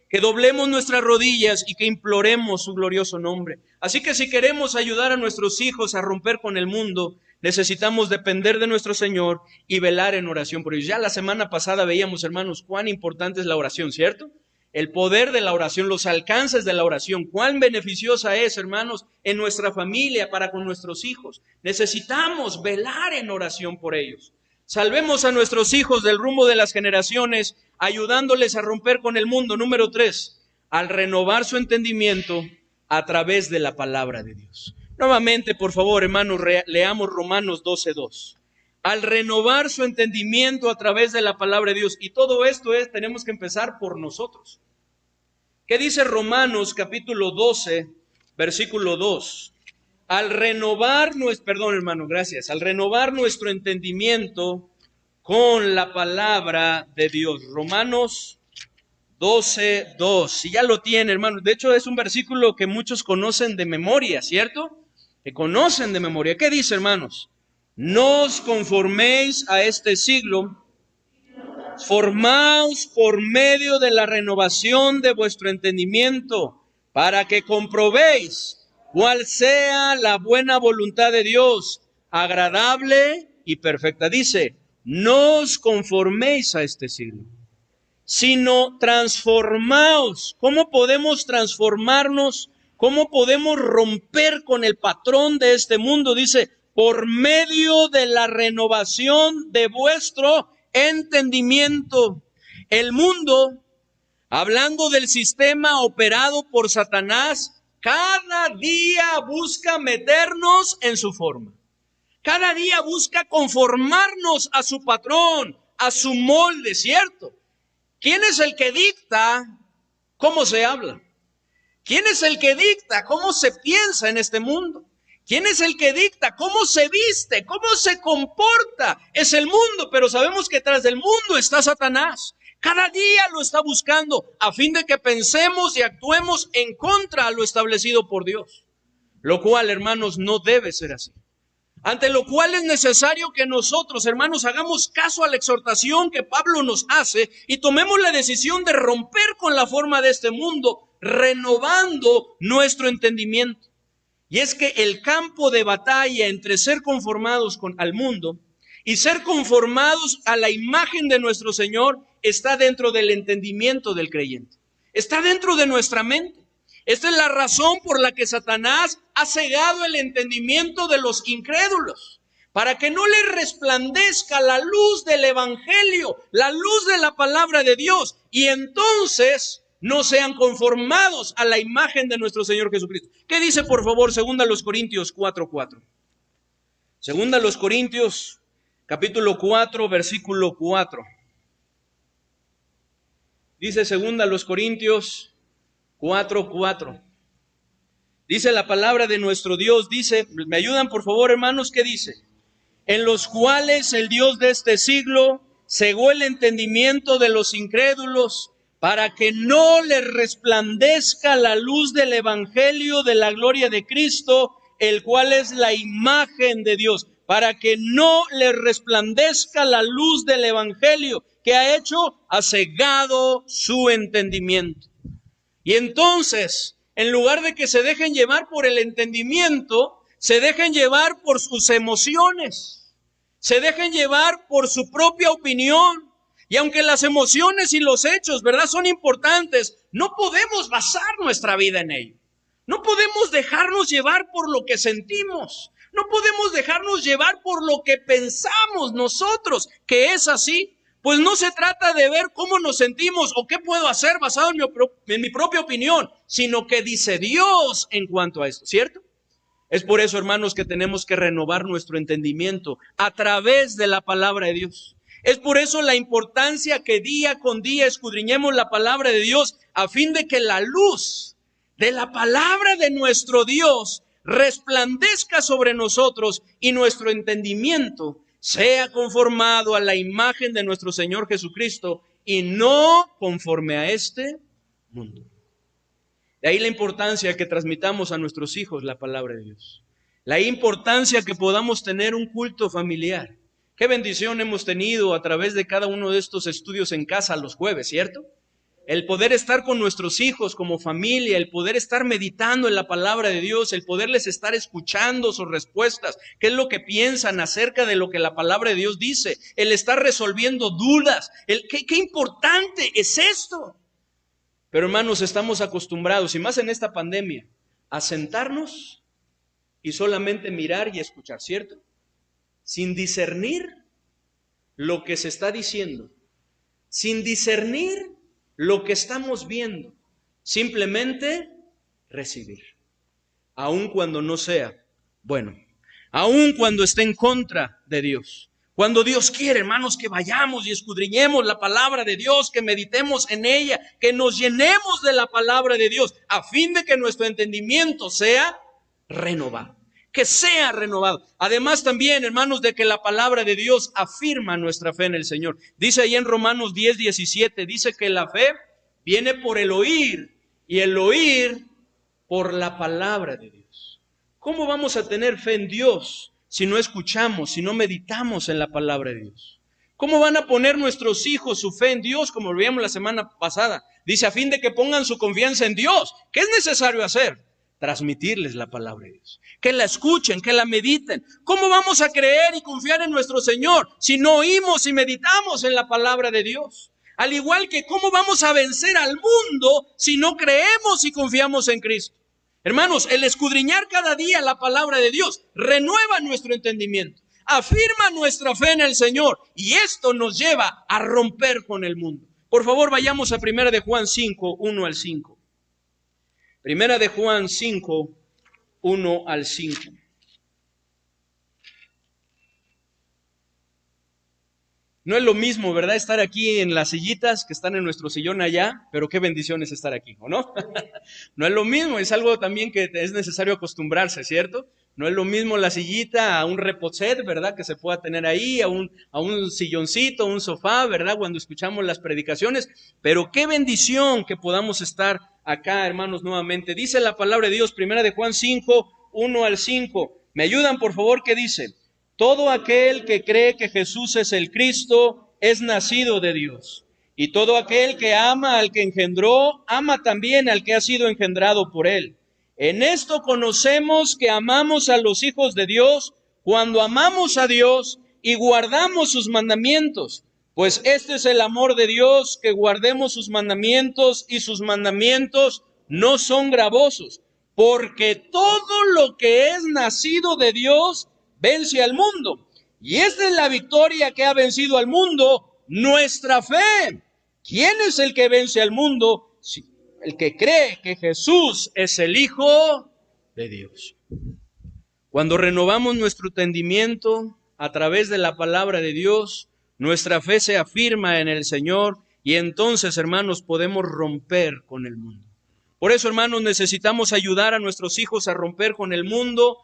Que doblemos nuestras rodillas y que imploremos su glorioso nombre. Así que si queremos ayudar a nuestros hijos a romper con el mundo, necesitamos depender de nuestro Señor y velar en oración por ellos. Ya la semana pasada veíamos, hermanos, cuán importante es la oración, ¿cierto? El poder de la oración, los alcances de la oración, cuán beneficiosa es, hermanos, en nuestra familia, para con nuestros hijos. Necesitamos velar en oración por ellos. Salvemos a nuestros hijos del rumbo de las generaciones, ayudándoles a romper con el mundo. Número 3, al renovar su entendimiento a través de la palabra de Dios. Nuevamente, por favor, hermanos, leamos Romanos 12:2. Al renovar su entendimiento a través de la palabra de Dios. Y todo esto tenemos que empezar por nosotros. ¿Qué dice Romanos capítulo 12, versículo 2? Al renovar nuestro entendimiento con la palabra de Dios. Romanos 12:2. Si ya lo tiene, hermanos. De hecho, es un versículo que muchos conocen de memoria, ¿cierto? Que conocen de memoria. ¿Qué dice, hermanos? No os conforméis a este siglo, Formaos por medio de la renovación de vuestro entendimiento, para que comprobéis cuál sea la buena voluntad de Dios, agradable y perfecta. Dice, no os conforméis a este siglo, sino transformaos. ¿Cómo podemos transformarnos? ¿Cómo podemos romper con el patrón de este mundo? Dice, por medio de la renovación de vuestro entendimiento. El mundo, hablando del sistema operado por Satanás, cada día busca meternos en su forma. Cada día busca conformarnos a su patrón, a su molde, ¿cierto? ¿Quién es el que dicta cómo se habla? ¿Quién es el que dicta cómo se piensa en este mundo? ¿Quién es el que dicta cómo se viste, cómo se comporta? Es el mundo, pero sabemos que tras del mundo está Satanás. Cada día lo está buscando a fin de que pensemos y actuemos en contra de lo establecido por Dios. Lo cual, hermanos, no debe ser así. Ante lo cual es necesario que nosotros, hermanos, hagamos caso a la exhortación que Pablo nos hace y tomemos la decisión de romper con la forma de este mundo, renovando nuestro entendimiento. Y es que el campo de batalla entre ser conformados al mundo y ser conformados a la imagen de nuestro Señor está dentro del entendimiento del creyente. Está dentro de nuestra mente. Esta es la razón por la que Satanás ha cegado el entendimiento de los incrédulos, para que no les resplandezca la luz del Evangelio, la luz de la palabra de Dios, y entonces no sean conformados a la imagen de nuestro Señor Jesucristo. ¿Qué dice, por favor, 2 Corintios 4:4? 2 Corintios, capítulo 4, versículo 4. Dice 2 Corintios 4:4. Dice la palabra de nuestro Dios, dice, ¿me ayudan por favor, hermanos? ¿Qué dice? En los cuales el Dios de este siglo cegó el entendimiento de los incrédulos, para que no les resplandezca la luz del Evangelio de la gloria de Cristo, el cual es la imagen de Dios. Para que no les resplandezca la luz del Evangelio, que ha hecho, ha cegado su entendimiento. Y entonces, en lugar de que se dejen llevar por el entendimiento, se dejen llevar por sus emociones, se dejen llevar por su propia opinión. Y aunque las emociones y los hechos, ¿verdad?, son importantes, no podemos basar nuestra vida en ello. No podemos dejarnos llevar por lo que sentimos. No podemos dejarnos llevar por lo que pensamos nosotros, que es así. Pues no se trata de ver cómo nos sentimos o qué puedo hacer basado en mi propia opinión, sino que dice Dios en cuanto a esto, ¿cierto? Es por eso, hermanos, que tenemos que renovar nuestro entendimiento a través de la palabra de Dios. Es por eso la importancia que día con día escudriñemos la palabra de Dios, a fin de que la luz de la palabra de nuestro Dios resplandezca sobre nosotros y nuestro entendimiento sea conformado a la imagen de nuestro Señor Jesucristo y no conforme a este mundo. De ahí la importancia que transmitamos a nuestros hijos la palabra de Dios. La importancia que podamos tener un culto familiar. Qué bendición hemos tenido a través de cada uno de estos estudios en casa los jueves, ¿cierto? El poder estar con nuestros hijos como familia, el poder estar meditando en la palabra de Dios, el poderles estar escuchando sus respuestas, qué es lo que piensan acerca de lo que la palabra de Dios dice, el estar resolviendo dudas, qué importante es esto. Pero hermanos, estamos acostumbrados, y más en esta pandemia, a sentarnos y solamente mirar y escuchar, ¿cierto? Sin discernir lo que se está diciendo, sin discernir lo que estamos viendo, simplemente recibir, aun cuando no sea bueno, aun cuando esté en contra de Dios. Cuando Dios quiere, hermanos, que vayamos y escudriñemos la palabra de Dios, que meditemos en ella, que nos llenemos de la palabra de Dios, a fin de que nuestro entendimiento sea renovado. Que sea renovado. Además también, hermanos, de que la palabra de Dios afirma nuestra fe en el Señor. Dice ahí en Romanos 10:17, dice que la fe viene por el oír y el oír por la palabra de Dios. ¿Cómo vamos a tener fe en Dios si no escuchamos, si no meditamos en la palabra de Dios? ¿Cómo van a poner nuestros hijos su fe en Dios? Como lo veíamos la semana pasada. Dice, a fin de que pongan su confianza en Dios. ¿Qué es necesario hacer? Transmitirles la palabra de Dios. Que la escuchen, que la mediten. ¿Cómo vamos a creer y confiar en nuestro Señor si no oímos y meditamos en la palabra de Dios? Al igual que cómo vamos a vencer al mundo si no creemos y confiamos en Cristo. Hermanos, el escudriñar cada día la palabra de Dios renueva nuestro entendimiento, afirma nuestra fe en el Señor y esto nos lleva a romper con el mundo. Por favor, vayamos a 1 de Juan 5, 1 al 5. 1 de Juan 5, 1 al 5. No es lo mismo, ¿verdad? Estar aquí en las sillitas que están en nuestro sillón allá, pero qué bendición es estar aquí, ¿o no? No es lo mismo, es algo también que es necesario acostumbrarse, ¿cierto? No es lo mismo la sillita a un reposet, ¿verdad? Que se pueda tener ahí, a un silloncito, un sofá, ¿verdad? Cuando escuchamos las predicaciones, pero qué bendición que podamos estar acá, hermanos, nuevamente. Dice la palabra de Dios, 1 de Juan 5, 1 al 5. ¿Me ayudan, por favor? ¿Qué dice? Todo aquel que cree que Jesús es el Cristo es nacido de Dios. Y todo aquel que ama al que engendró, ama también al que ha sido engendrado por él. En esto conocemos que amamos a los hijos de Dios cuando amamos a Dios y guardamos sus mandamientos. Pues este es el amor de Dios, que guardemos sus mandamientos, y sus mandamientos no son gravosos. Porque todo lo que es nacido de Dios vence al mundo. Y esta es la victoria que ha vencido al mundo, nuestra fe. ¿Quién es el que vence al mundo? Sí, el que cree que Jesús es el Hijo de Dios. Cuando renovamos nuestro entendimiento a través de la palabra de Dios, nuestra fe se afirma en el Señor y entonces, hermanos, podemos romper con el mundo. Por eso, hermanos, necesitamos ayudar a nuestros hijos a romper con el mundo,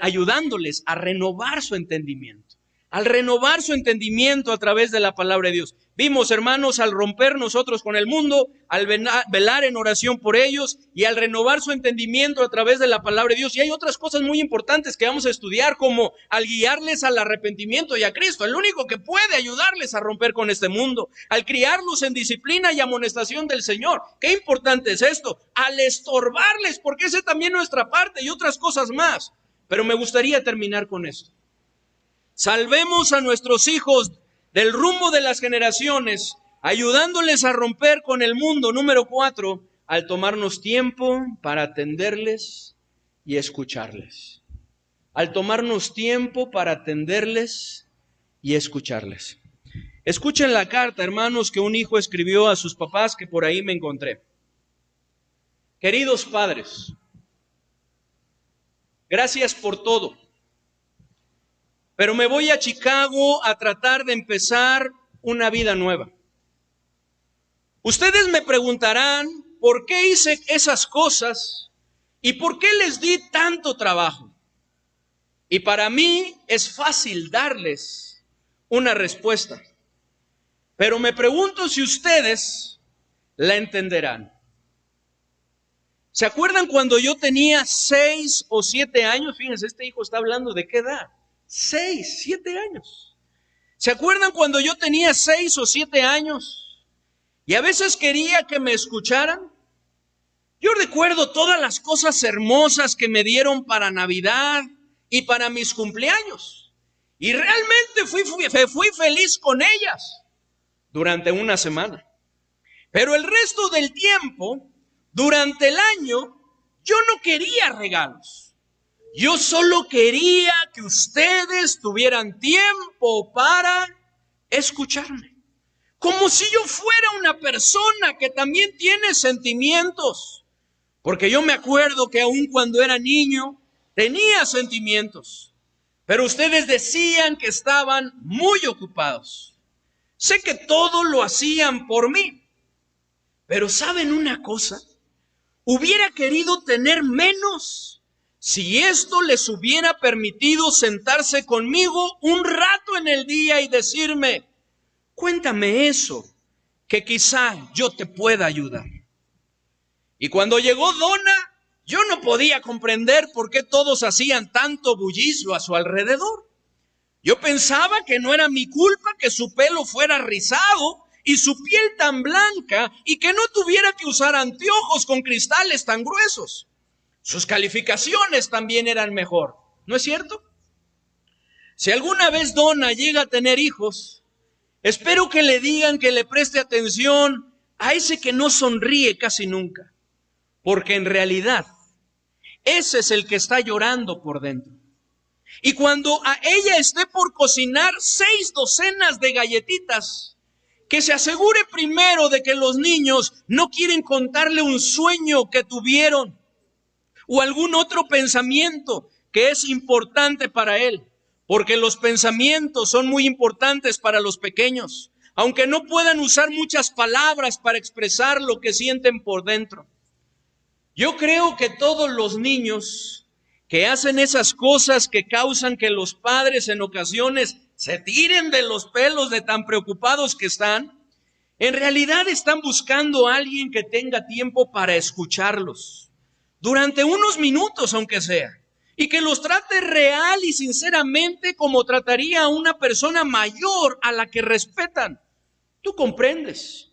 ayudándoles a renovar su entendimiento. Al renovar su entendimiento a través de la palabra de Dios. Vimos, hermanos, al romper nosotros con el mundo, al velar en oración por ellos y al renovar su entendimiento a través de la palabra de Dios. Y hay otras cosas muy importantes que vamos a estudiar, como al guiarles al arrepentimiento y a Cristo, el único que puede ayudarles a romper con este mundo. Al criarlos en disciplina y amonestación del Señor. Qué importante es esto. Al estorbarles, porque esa es también nuestra parte y otras cosas más. Pero me gustaría terminar con esto. Salvemos a nuestros hijos del rumbo de las generaciones, ayudándoles a romper con el mundo. Número 4, al tomarnos tiempo para atenderles y escucharles. Al tomarnos tiempo para atenderles y escucharles. Escuchen la carta, hermanos, que un hijo escribió a sus papás, que por ahí me encontré. Queridos padres, gracias por todo. Pero me voy a Chicago a tratar de empezar una vida nueva. Ustedes me preguntarán por qué hice esas cosas y por qué les di tanto trabajo. Y para mí es fácil darles una respuesta. Pero me pregunto si ustedes la entenderán. ¿Se acuerdan cuando yo tenía 6 o 7 años? Fíjense, este hijo está hablando de qué edad. 6, 7 años. ¿Se acuerdan cuando yo tenía 6 o 7 años? Y a veces quería que me escucharan. Yo recuerdo todas las cosas hermosas que me dieron para Navidad y para mis cumpleaños. Y realmente fui feliz con ellas durante una semana. Pero el resto del tiempo, durante el año, yo no quería regalos. Yo solo quería que ustedes tuvieran tiempo para escucharme. Como si yo fuera una persona que también tiene sentimientos. Porque yo me acuerdo que aun cuando era niño, tenía sentimientos. Pero ustedes decían que estaban muy ocupados. Sé que todo lo hacían por mí. Pero ¿saben una cosa? Hubiera querido tener menos si esto les hubiera permitido sentarse conmigo un rato en el día y decirme, cuéntame eso, que quizá yo te pueda ayudar. Y cuando llegó Donna, yo no podía comprender por qué todos hacían tanto bullicio a su alrededor. Yo pensaba que no era mi culpa que su pelo fuera rizado y su piel tan blanca y que no tuviera que usar anteojos con cristales tan gruesos. Sus calificaciones también eran mejor, ¿no es cierto? Si alguna vez Donna llega a tener hijos, espero que le digan que le preste atención a ese que no sonríe casi nunca, porque en realidad ese es el que está llorando por dentro. Y cuando a ella esté por cocinar 6 docenas de galletitas, que se asegure primero de que los niños no quieren contarle un sueño que tuvieron o algún otro pensamiento que es importante para él, porque los pensamientos son muy importantes para los pequeños, aunque no puedan usar muchas palabras para expresar lo que sienten por dentro. Yo creo que todos los niños que hacen esas cosas que causan que los padres en ocasiones se tiren de los pelos de tan preocupados que están, en realidad están buscando a alguien que tenga tiempo para escucharlos, durante unos minutos aunque sea, y que los trate real y sinceramente como trataría a una persona mayor a la que respetan. Tú comprendes,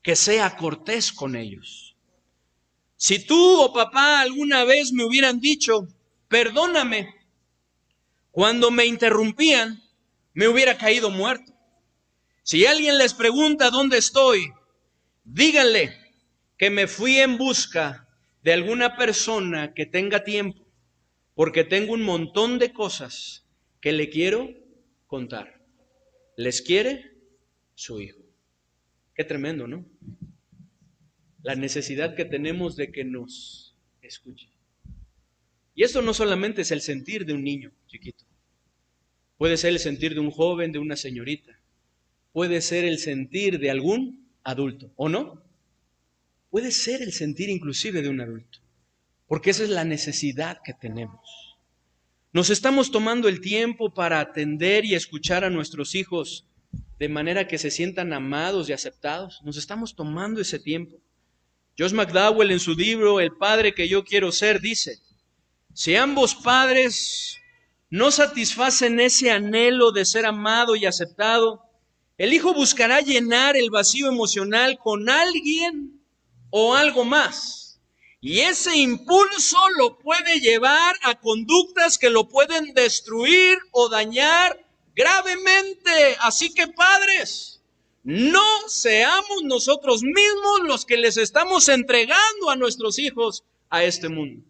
que sea cortés con ellos. Si tú o papá alguna vez me hubieran dicho, perdóname, cuando me interrumpían, me hubiera caído muerto. Si alguien les pregunta dónde estoy, díganle que me fui en busca de alguna persona que tenga tiempo, porque tengo un montón de cosas que le quiero contar. ¿Les quiere? Su hijo. Qué tremendo, ¿no? La necesidad que tenemos de que nos escuchen. Y esto no solamente es el sentir de un niño chiquito. Puede ser el sentir de un joven, de una señorita. Puede ser el sentir de algún adulto, ¿o no? Puede ser el sentir inclusive de un adulto. Porque esa es la necesidad que tenemos. Nos estamos tomando el tiempo para atender y escuchar a nuestros hijos de manera que se sientan amados y aceptados. Nos estamos tomando ese tiempo. Josh McDowell en su libro El padre que yo quiero ser dice, si ambos padres no satisfacen ese anhelo de ser amado y aceptado, el hijo buscará llenar el vacío emocional con alguien o algo más. Y ese impulso lo puede llevar a conductas que lo pueden destruir o dañar gravemente. Así que padres, no seamos nosotros mismos los que les estamos entregando a nuestros hijos a este mundo.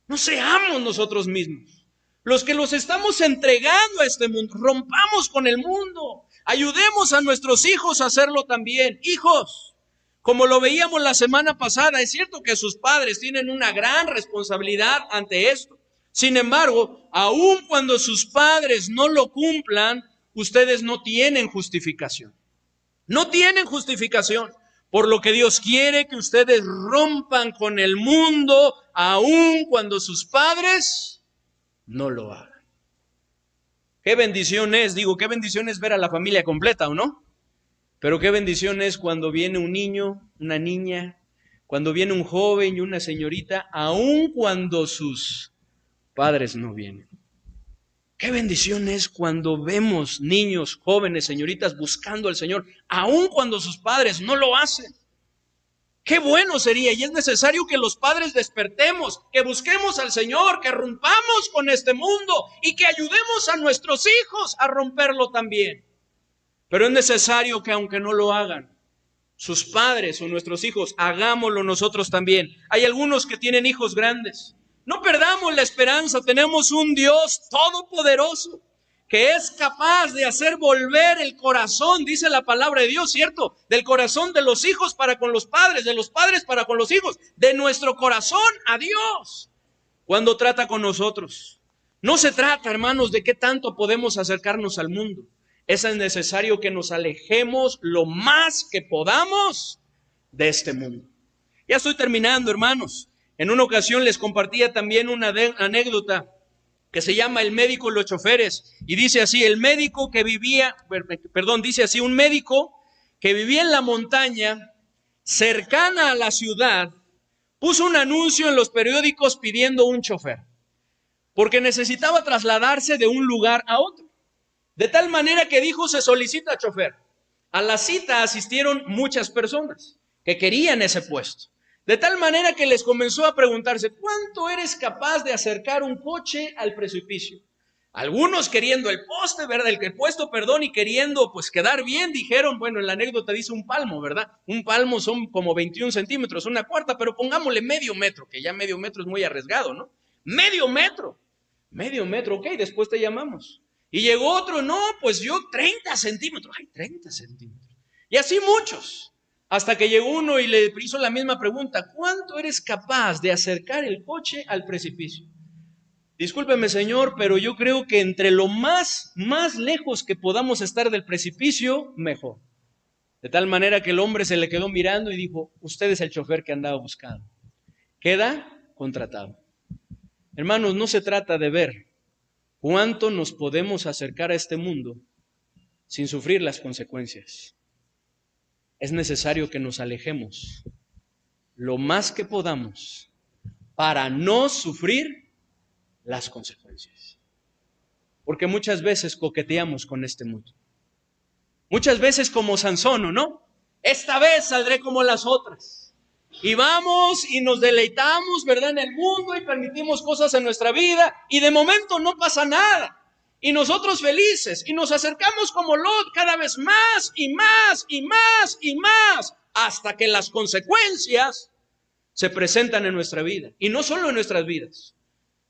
No seamos nosotros mismos los que los estamos entregando a este mundo. Rompamos con el mundo. Ayudemos a nuestros hijos a hacerlo también. Hijos, como lo veíamos la semana pasada, es cierto que sus padres tienen una gran responsabilidad ante esto. Sin embargo, aun cuando sus padres no lo cumplan, ustedes no tienen justificación. No tienen justificación. Por lo que Dios quiere que ustedes rompan con el mundo, aun cuando sus padres no lo hagan. Qué bendición es, qué bendición es ver a la familia completa, ¿o no? Pero qué bendición es cuando viene un niño, una niña, cuando viene un joven y una señorita, aun cuando sus padres no vienen. Qué bendición es cuando vemos niños, jóvenes, señoritas buscando al Señor, aun cuando sus padres no lo hacen. Qué bueno sería, y es necesario que los padres despertemos, que busquemos al Señor, que rompamos con este mundo y que ayudemos a nuestros hijos a romperlo también. Pero es necesario que aunque no lo hagan, sus padres o nuestros hijos, hagámoslo nosotros también. Hay algunos que tienen hijos grandes. No perdamos la esperanza, tenemos un Dios todopoderoso que es capaz de hacer volver el corazón, dice la palabra de Dios, ¿cierto? Del corazón de los hijos para con los padres, de los padres para con los hijos, de nuestro corazón a Dios, cuando trata con nosotros. No se trata, hermanos, de qué tanto podemos acercarnos al mundo. Es necesario que nos alejemos lo más que podamos de este mundo. Ya estoy terminando, hermanos. En una ocasión les compartía también una anécdota que se llama El médico y los choferes, y dice así, dice así, un médico que vivía en la montaña cercana a la ciudad, puso un anuncio en los periódicos pidiendo un chofer, porque necesitaba trasladarse de un lugar a otro. De tal manera que dijo, se solicita chofer. A la cita asistieron muchas personas que querían ese puesto. De tal manera que les comenzó a preguntarse, ¿cuánto eres capaz de acercar un coche al precipicio? Algunos queriendo el poste, ¿verdad? El puesto, perdón, y queriendo pues quedar bien, dijeron, bueno, en la anécdota dice un palmo, ¿verdad? Un palmo son como 21 centímetros, una cuarta, pero pongámosle medio metro, que ya medio metro es muy arriesgado, ¿no? Medio metro, ok, después te llamamos. Y llegó otro, no, pues yo 30 centímetros, ay, 30 centímetros. Y así muchos, hasta que llegó uno y le hizo la misma pregunta, ¿cuánto eres capaz de acercar el coche al precipicio? Discúlpeme, señor, pero yo creo que entre lo más lejos que podamos estar del precipicio, mejor. De tal manera que el hombre se le quedó mirando y dijo, usted es el chofer que andaba buscando. Queda contratado. Hermanos, no se trata de ver cuánto nos podemos acercar a este mundo sin sufrir las consecuencias. Es necesario que nos alejemos lo más que podamos para no sufrir las consecuencias. Porque muchas veces coqueteamos con este mundo. Muchas veces como Sansón, ¿no? Esta vez saldré como las otras. Y vamos y nos deleitamos, ¿verdad? En el mundo y permitimos cosas en nuestra vida y de momento no pasa nada. Y nosotros felices y nos acercamos como Lot cada vez más y más y más y más hasta que las consecuencias se presentan en nuestra vida. Y no solo en nuestras vidas,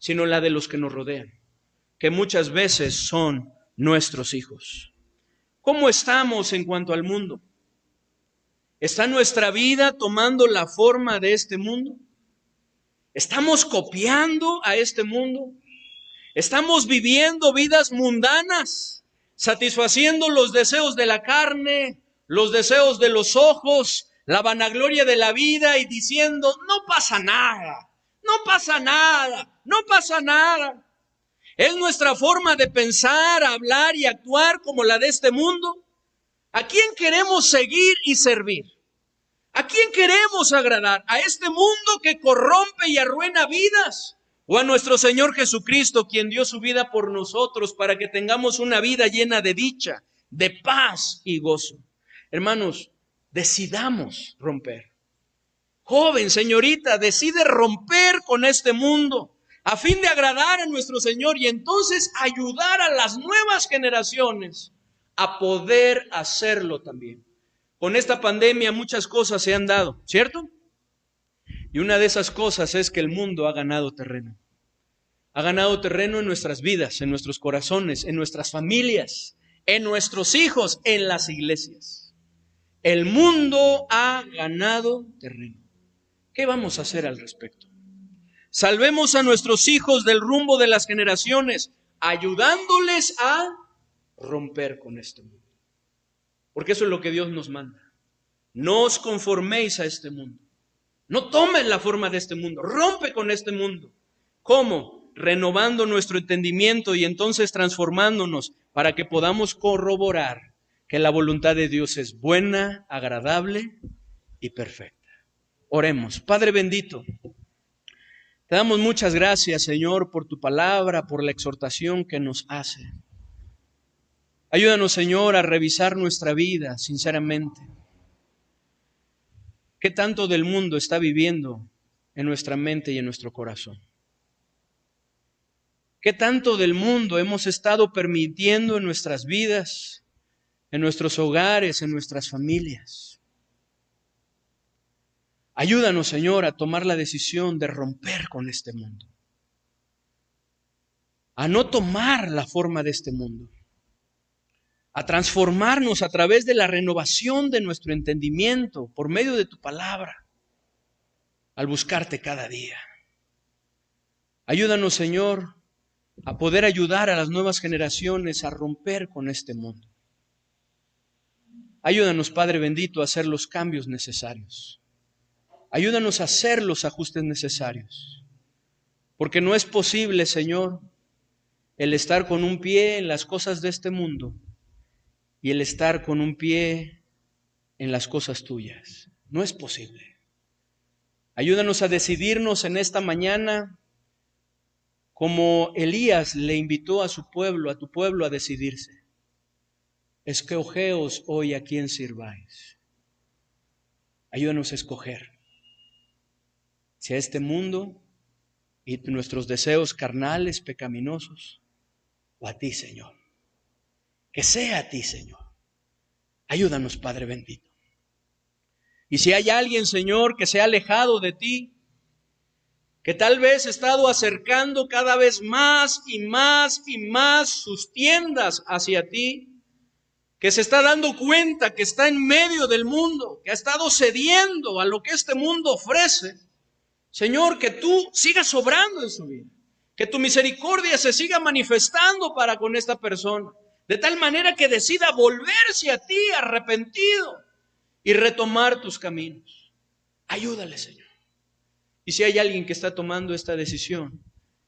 sino la de los que nos rodean, que muchas veces son nuestros hijos. ¿Cómo estamos en cuanto al mundo? ¿Está nuestra vida tomando la forma de este mundo? ¿Estamos copiando a este mundo? ¿Estamos viviendo vidas mundanas, satisfaciendo los deseos de la carne, los deseos de los ojos, la vanagloria de la vida y diciendo, no pasa nada, no pasa nada, no pasa nada? ¿Es nuestra forma de pensar, hablar y actuar como la de este mundo? ¿A quién queremos seguir y servir? ¿A quién queremos agradar? ¿A este mundo que corrompe y arruina vidas? ¿O a nuestro Señor Jesucristo, quien dio su vida por nosotros para que tengamos una vida llena de dicha, de paz y gozo? Hermanos, decidamos romper. Joven, señorita, decide romper con este mundo a fin de agradar a nuestro Señor y entonces ayudar a las nuevas generaciones a poder hacerlo también. Con esta pandemia muchas cosas se han dado, ¿cierto? Y una de esas cosas es que el mundo ha ganado terreno. Ha ganado terreno en nuestras vidas, en nuestros corazones, en nuestras familias, en nuestros hijos, en las iglesias. El mundo ha ganado terreno. ¿Qué vamos a hacer al respecto? Salvemos a nuestros hijos del rumbo de las generaciones, ayudándoles a romper con este mundo. Porque eso es lo que Dios nos manda. No os conforméis a este mundo. No tomen la forma de este mundo. Rompe con este mundo. ¿Cómo? Renovando nuestro entendimiento y entonces transformándonos para que podamos corroborar que la voluntad de Dios es buena, agradable y perfecta. Oremos. Padre bendito, te damos muchas gracias, Señor, por tu palabra, por la exhortación que nos hace. Ayúdanos, Señor, a revisar nuestra vida sinceramente. ¿Qué tanto del mundo está viviendo en nuestra mente y en nuestro corazón? ¿Qué tanto del mundo hemos estado permitiendo en nuestras vidas, en nuestros hogares, en nuestras familias? Ayúdanos, Señor, a tomar la decisión de romper con este mundo, a no tomar la forma de este mundo, a transformarnos a través de la renovación de nuestro entendimiento por medio de tu palabra, al buscarte cada día. Ayúdanos, Señor, a poder ayudar a las nuevas generaciones a romper con este mundo. Ayúdanos, Padre bendito, a hacer los cambios necesarios. Ayúdanos a hacer los ajustes necesarios. Porque no es posible, Señor, el estar con un pie en las cosas de este mundo y el estar con un pie en las cosas tuyas. No es posible. Ayúdanos a decidirnos en esta mañana como Elías le invitó a su pueblo, a tu pueblo, a decidirse. escogeos hoy a quién sirváis. Ayúdanos a escoger si a este mundo y nuestros deseos carnales, pecaminosos, o a ti, Señor. Que sea a ti, Señor. Ayúdanos, Padre bendito. Y si hay alguien, Señor, que se ha alejado de ti, que tal vez ha estado acercando cada vez más y más y más sus tiendas hacia ti, que se está dando cuenta que está en medio del mundo, que ha estado cediendo a lo que este mundo ofrece, Señor, que tú sigas obrando en su vida, que tu misericordia se siga manifestando para con esta persona, de tal manera que decida volverse a ti arrepentido y retomar tus caminos. Ayúdale, Señor. Y si hay alguien que está tomando esta decisión,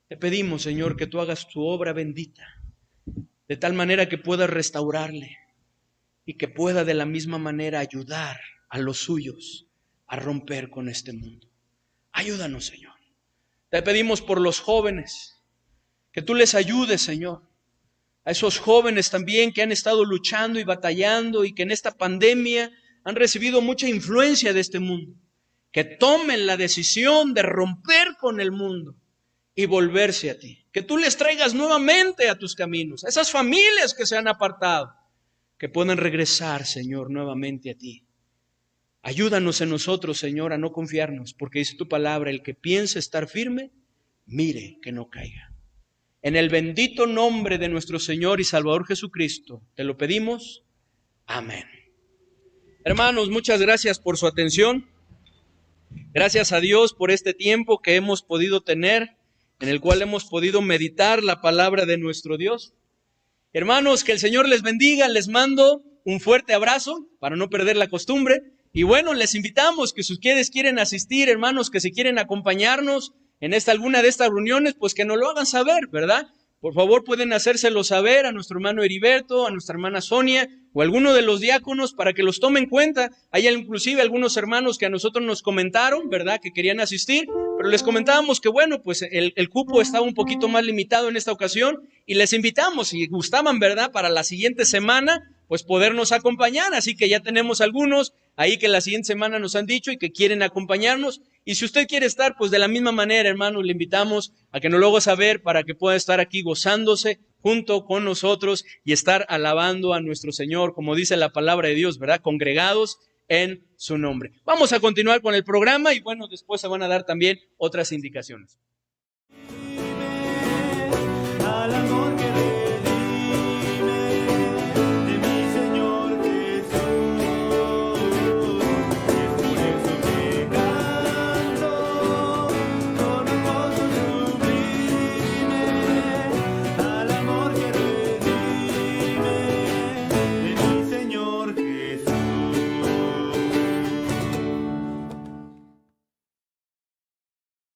te pedimos, Señor, que tú hagas tu obra bendita, de tal manera que puedas restaurarle y que pueda de la misma manera ayudar a los suyos a romper con este mundo. Ayúdanos, Señor. Te pedimos por los jóvenes, que tú les ayudes, Señor. A esos jóvenes también que han estado luchando y batallando y que en esta pandemia han recibido mucha influencia de este mundo. Que tomen la decisión de romper con el mundo y volverse a ti. Que tú les traigas nuevamente a tus caminos, a esas familias que se han apartado, que puedan regresar, Señor, nuevamente a ti. Ayúdanos en nosotros, Señor, a no confiarnos, porque dice tu palabra, el que piense estar firme, mire que no caiga. En el bendito nombre de nuestro Señor y Salvador Jesucristo, te lo pedimos. Amén. Hermanos, muchas gracias por su atención. Gracias a Dios por este tiempo que hemos podido tener, en el cual hemos podido meditar la palabra de nuestro Dios. Hermanos, que el Señor les bendiga. Les mando un fuerte abrazo para no perder la costumbre. Y bueno, les invitamos que si ustedes quieren asistir, hermanos, que si quieren acompañarnos en alguna de estas reuniones, pues que nos lo hagan saber, ¿verdad? Por favor, pueden hacérselo saber a nuestro hermano Heriberto, a nuestra hermana Sonia o a alguno de los diáconos para que los tomen en cuenta. Hay inclusive algunos hermanos que a nosotros nos comentaron, ¿verdad?, que querían asistir, pero les comentábamos que bueno, pues el cupo estaba un poquito más limitado en esta ocasión y les invitamos, si gustaban, ¿verdad?, para la siguiente semana, pues podernos acompañar. Así que ya tenemos algunos ahí que la siguiente semana nos han dicho y que quieren acompañarnos. Y si usted quiere estar, pues de la misma manera, hermanos, le invitamos a que nos lo haga saber para que pueda estar aquí gozándose junto con nosotros y estar alabando a nuestro Señor, como dice la palabra de Dios, ¿verdad? Congregados en su nombre. Vamos a continuar con el programa y bueno, después se van a dar también otras indicaciones. Al amor que